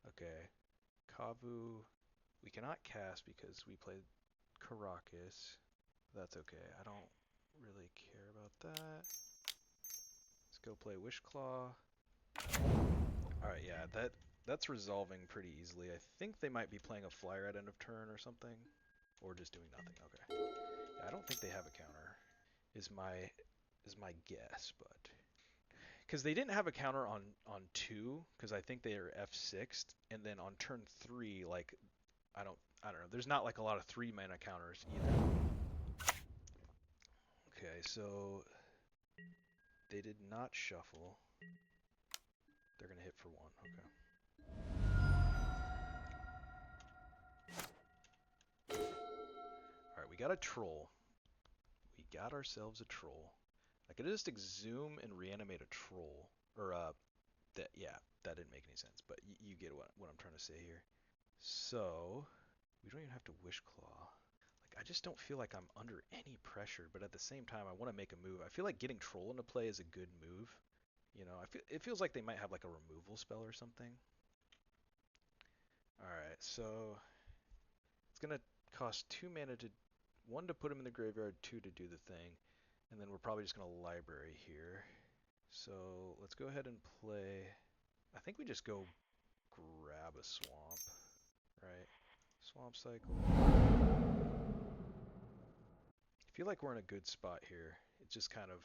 Okay. Kavu. We cannot cast because we played Caracas. That's okay. I don't really care about that. Let's go play Wish Claw. Alright, yeah, that's resolving pretty easily. I think they might be playing a flyer at end of turn or something. Or just doing nothing. Okay. Yeah, I don't think they have a counter. Is my guess, but because they didn't have a counter on 2, because I think they are F6'd, and then on turn 3, like I don't know. There's not like a lot of 3 mana counters either. Okay, so they did not shuffle. They're gonna hit for 1. Okay. All right, we got a troll. We got ourselves a troll. I could just exhume and reanimate a troll, or that didn't make any sense. But you get what I'm trying to say here. So we don't even have to wish claw. Like I just don't feel like I'm under any pressure, but at the same time I want to make a move. I feel like getting troll into play is a good move. You know, it feels like they might have like a removal spell or something. All right, so it's gonna cost 2 mana to 1 to put him in the graveyard, 2 to do the thing, and then we're probably just gonna library here. So let's go ahead and play. I think we just go grab a swamp, right? Swamp cycle. I feel like we're in a good spot here. It's just kind of,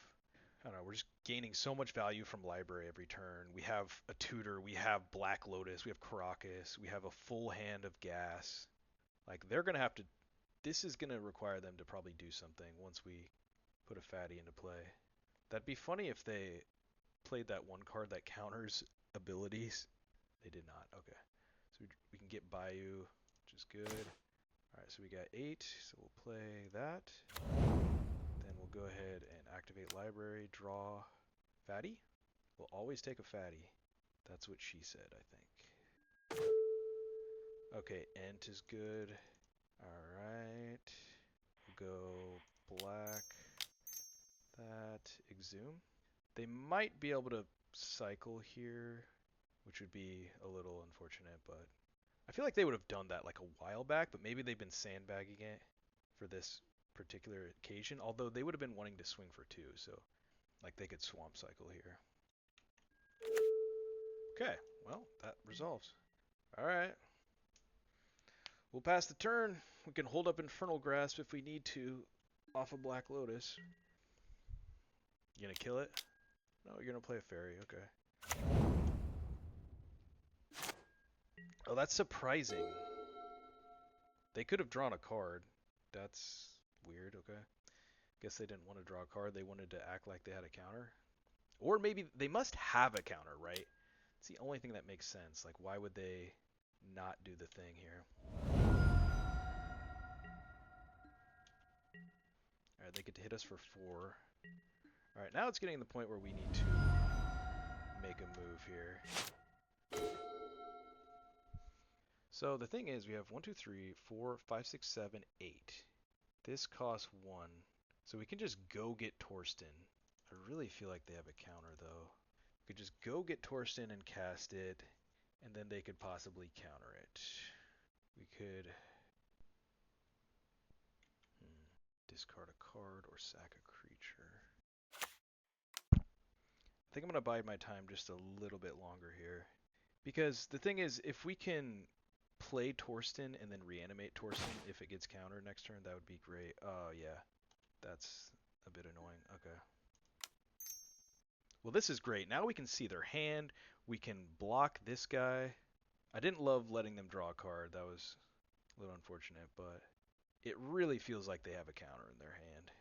I don't know, we're just gaining so much value from library every turn. We have a tutor, we have Black Lotus, we have Caracas, we have a full hand of gas. Like they're gonna have to. This is gonna require them to probably do something once we put a fatty into play. That'd be funny if they played that one card that counters abilities. They did not. Okay. So we can get Bayou, which is good. Alright, so we got 8, so we'll play that. Then we'll go ahead and activate library, draw fatty. We'll always take a fatty. That's what she said, I think. Okay, Ent is good. Alright. We'll go black, that, exhume. They might be able to cycle here, which would be a little unfortunate, but I feel like they would have done that like a while back, but maybe they've been sandbagging it for this particular occasion, although they would have been wanting to swing for 2, so like they could swamp cycle here. Okay, well, that resolves. Alright. We'll pass the turn. We can hold up Infernal Grasp if we need to off of Black Lotus. You gonna kill it? No, you're gonna play a fairy, okay. Oh, that's surprising. They could have drawn a card. That's weird, okay. Guess they didn't want to draw a card. They wanted to act like they had a counter. Or maybe they must have a counter, right? It's the only thing that makes sense. Like, why would they not do the thing here? Alright, they get to hit us for 4. Alright, now it's getting to the point where we need to make a move here. So the thing is, we have 1, 2, 3, 4, 5, 6, 7, 8. This costs 1. So we can just go get Torsten. I really feel like they have a counter, though. We could just go get Torsten and cast it, and then they could possibly counter it. We could discard a card or sack a creature. I think I'm going to bide my time just a little bit longer here. Because the thing is, if we can play Torsten and then reanimate Torsten if it gets countered next turn, that would be great. Oh, yeah. That's a bit annoying. Okay. Well, this is great. Now we can see their hand. We can block this guy. I didn't love letting them draw a card. That was a little unfortunate, but it really feels like they have a counter in their hand.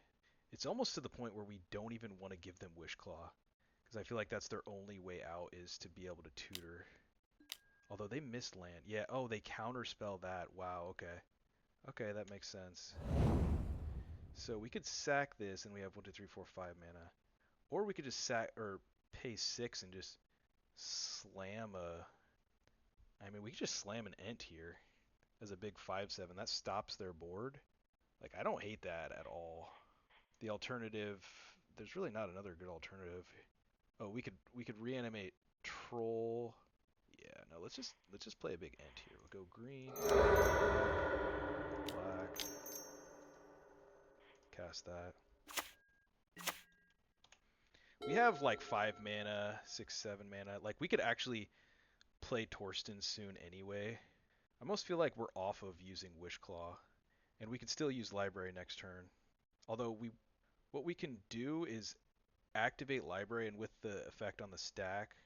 It's almost to the point where we don't even want to give them Wish Claw, because I feel like that's their only way out is to be able to tutor. Although they missed land. Yeah, oh, they counterspell that. Wow, okay. Okay, that makes sense. So we could sack this and we have 1, 2, 3, 4, 5 mana. Or we could just sack or pay 6 and just slam a. I mean, we could just slam an Ent here as a big 5/7. That stops their board. Like, I don't hate that at all. The alternative, there's really not another good alternative. Oh, we could reanimate Troll. Yeah, no, let's just play a big Ent here. We'll go green, black, cast that. We have like 5 mana, 6, 7 mana. Like we could actually play Torsten soon anyway. I almost feel like we're off of using Wish Claw, and we can still use Library next turn. Although what we can do is activate Library, and with the effect on the stack,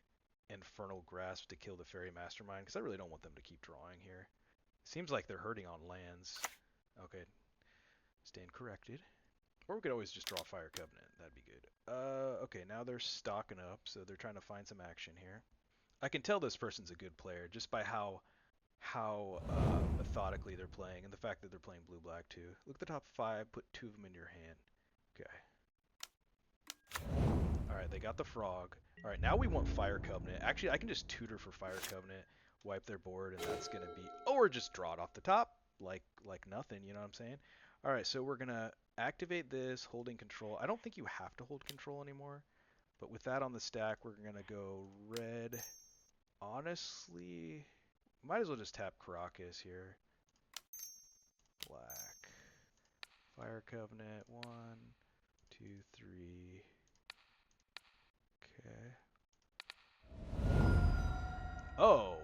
Infernal Grasp to kill the Fairy Mastermind, because I really don't want them to keep drawing here. Seems like they're hurting on lands. Okay, stand corrected. Or we could always just draw Fire Covenant. That'd be good. Okay, now they're stocking up, so they're trying to find some action here. I can tell this person's a good player just by how methodically they're playing, and the fact that they're playing blue-black too. Look at the top 5, put 2 of them in your hand. Okay. Alright, they got the frog. Alright, now we want Fire Covenant. Actually, I can just tutor for Fire Covenant, wipe their board, and that's going to be... Or just draw it off the top, like nothing, you know what I'm saying? Alright, so we're going to activate this, holding control. I don't think you have to hold control anymore, but with that on the stack, we're going to go red. Honestly, might as well just tap Caracas here. Black. Fire Covenant, 1, 2, 3. Okay. Oh,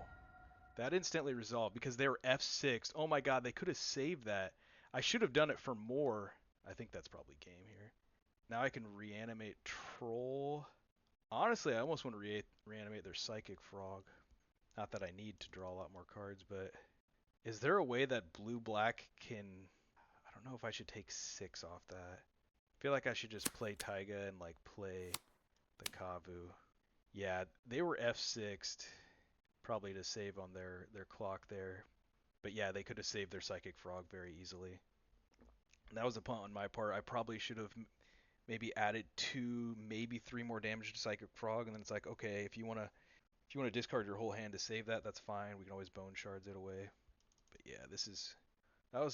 that instantly resolved because they were F6. Oh my god, they could have saved that. I should have done it for more. I think that's probably game here. Now I can reanimate Troll. Honestly, I almost want to reanimate their Psychic Frog. Not that I need to draw a lot more cards, but is there a way that blue-black can... I don't know if I should take 6 off that. I feel like I should just play Taiga and like play the Kavu. Yeah, they were F6'd. Probably to save on their clock there. But yeah, they could have saved their Psychic Frog very easily. And that was a punt on my part. I probably should have maybe added 2, maybe 3 more damage to Psychic Frog, and then it's like, okay, if you wanna discard your whole hand to save that, that's fine. We can always Bone Shards it away. But yeah, that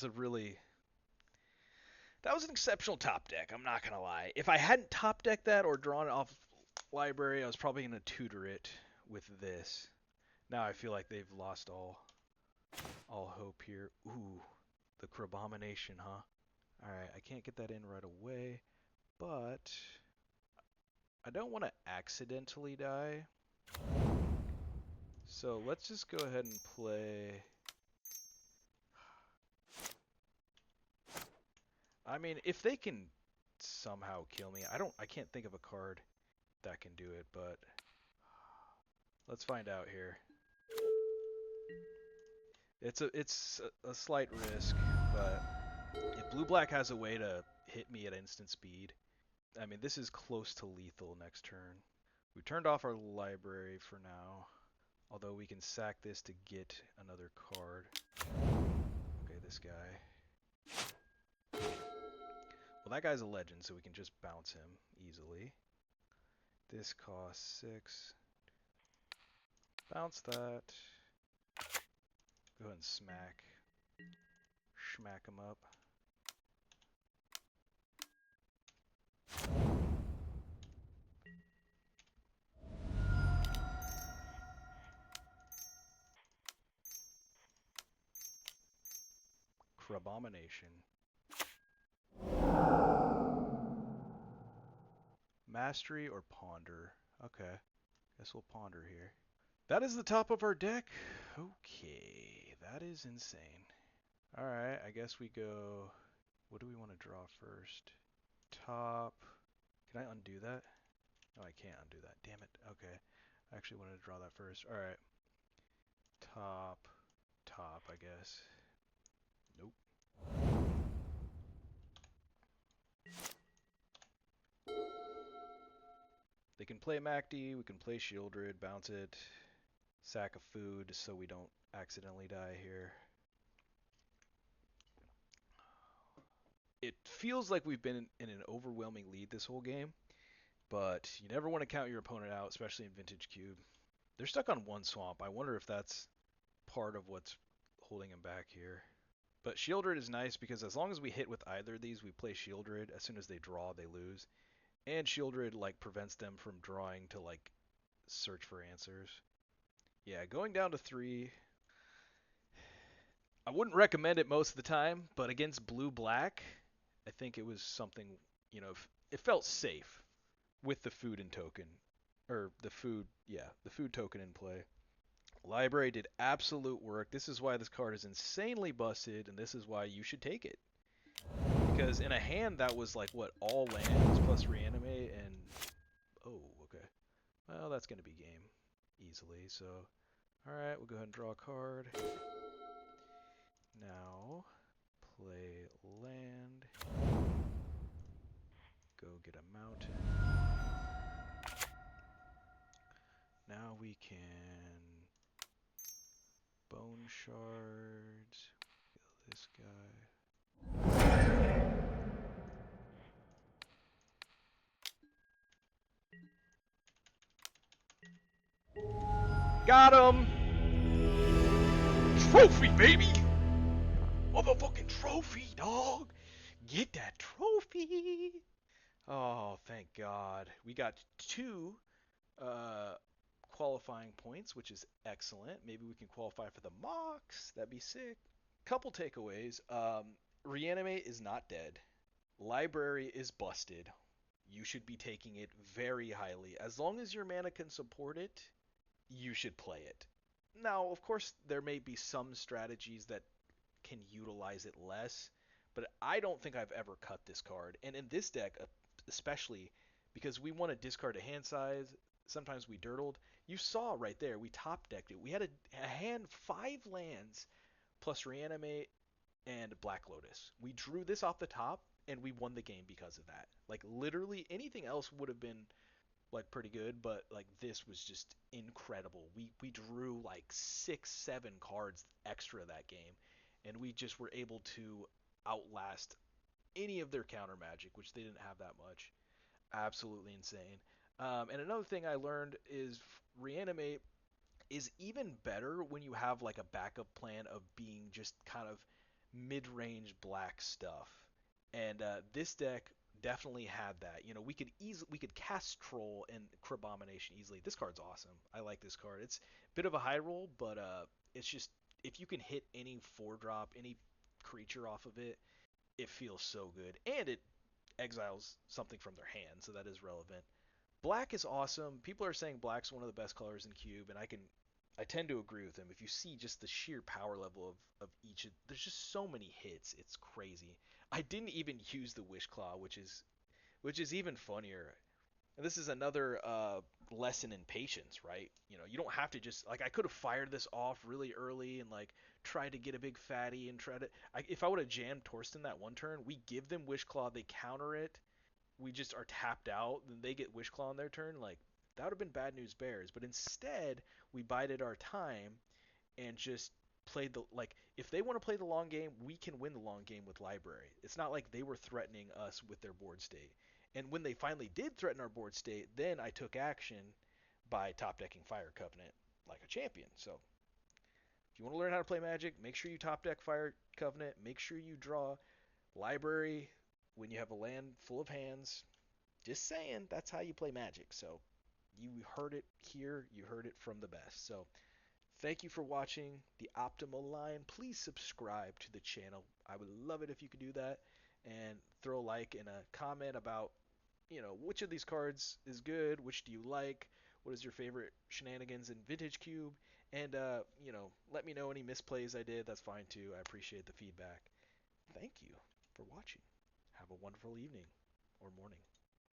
was an exceptional top deck. I'm not gonna lie. If I hadn't top decked that or drawn it off library, I was probably gonna tutor it with this. Now I feel like they've lost all hope here. Ooh, the Crabomination, huh? Alright, I can't get that in right away, but I don't want to accidentally die. So let's just go ahead and play... I mean, if they can somehow kill me, I can't think of a card that can do it, but let's find out here. It's a slight risk, but if blue-black has a way to hit me at instant speed, I mean, this is close to lethal next turn. We turned off our library for now, although we can sack this to get another card. Okay, this guy. Well, that guy's a legend, so we can just bounce him easily. This costs 6. Bounce that. Go ahead and smack. Schmack him up. Crabomination. Mastery or Ponder? Okay. Guess we'll Ponder here. That is the top of our deck. Okay. That is insane. Alright, I guess we go... What do we want to draw first? Top. Can I undo that? No, I can't undo that. Damn it. Okay. I actually wanted to draw that first. Alright. Top. Top, I guess. Nope. They can play MacD, we can play Shieldred, bounce it, sack of food so we don't accidentally die here. It feels like we've been in an overwhelming lead this whole game, but you never want to count your opponent out, especially in Vintage Cube. They're stuck on 1 swamp. I wonder if that's part of what's holding them back here. But Shieldred is nice because as long as we hit with either of these, we play Shieldred. As soon as they draw, they lose. And Shieldred like prevents them from drawing to like search for answers. Yeah, going down to 3. I wouldn't recommend it most of the time, but against blue-black, I think it was something, you know, it felt safe with the food and token. Or the food, yeah, the food token in play. Library did absolute work. This is why this card is insanely busted, and this is why you should take it. Because in a hand that was like, what, all lands plus reanimate, and... Oh, okay. Well, that's going to be game easily, so... Alright, we'll go ahead and draw a card. can bone shards. Kill this guy. Got him! Trophy, baby! Motherfucking trophy, dog! Get that trophy! Oh, thank God. We got two uh, qualifying points, which is excellent. Maybe we can qualify for the mocks. That'd be sick. Couple takeaways. Reanimate is not dead. Library is busted. You should be taking it very highly. As long as your mana can support it, you should play it. Now, of course, there may be some strategies that can utilize it less, but I don't think I've ever cut this card. And in this deck, especially because we want to discard a hand size, sometimes we dirtled. You saw right there, we top decked it. We had a hand 5 lands plus reanimate and Black Lotus. We drew this off the top and we won the game because of that. Like literally anything else would have been like pretty good, but like this was just incredible. We drew like 6, 7 cards extra that game, and we just were able to outlast any of their counter magic, which they didn't have that much. Absolutely insane. And another thing I learned is reanimate is even better when you have like a backup plan of being just kind of mid-range black stuff. And this deck definitely had that. You know, we could cast Troll and Crabomination easily. This card's awesome. I like this card. It's a bit of a high roll, but it's just if you can hit any 4-drop, any creature off of it, it feels so good. And it exiles something from their hand, so that is relevant. Black is awesome. People are saying black's one of the best colors in Cube, and I tend to agree with them. If you see just the sheer power level of each, there's just so many hits. It's crazy. I didn't even use the Wish Claw, which is even funnier. And this is another lesson in patience, right? You know, you don't have to just like I could have fired this off really early and like tried to get a big fatty and try to. If I would have jammed Torsten that one turn, we give them Wish Claw, they counter it, we just are tapped out, then they get Wish Claw on their turn, like that would have been bad news bears. But instead, we bided our time and just played the like if they want to play the long game, we can win the long game with library. It's not like they were threatening us with their board state. And when they finally did threaten our board state, then I took action by top decking Fire Covenant like a champion. So if you want to learn how to play Magic, make sure you top deck Fire Covenant. Make sure you draw library when you have a land full of hands. Just saying, that's how you play Magic. So you heard it here. You heard it from the best. So thank you for watching the Optimal Line. Please subscribe to the channel. I would love it if you could do that. And throw a like and a comment about, which of these cards is good, which do you like, what is your favorite shenanigans in Vintage Cube, and, let me know any misplays I did. That's fine too. I appreciate the feedback. Thank you for watching. Have a wonderful evening or morning.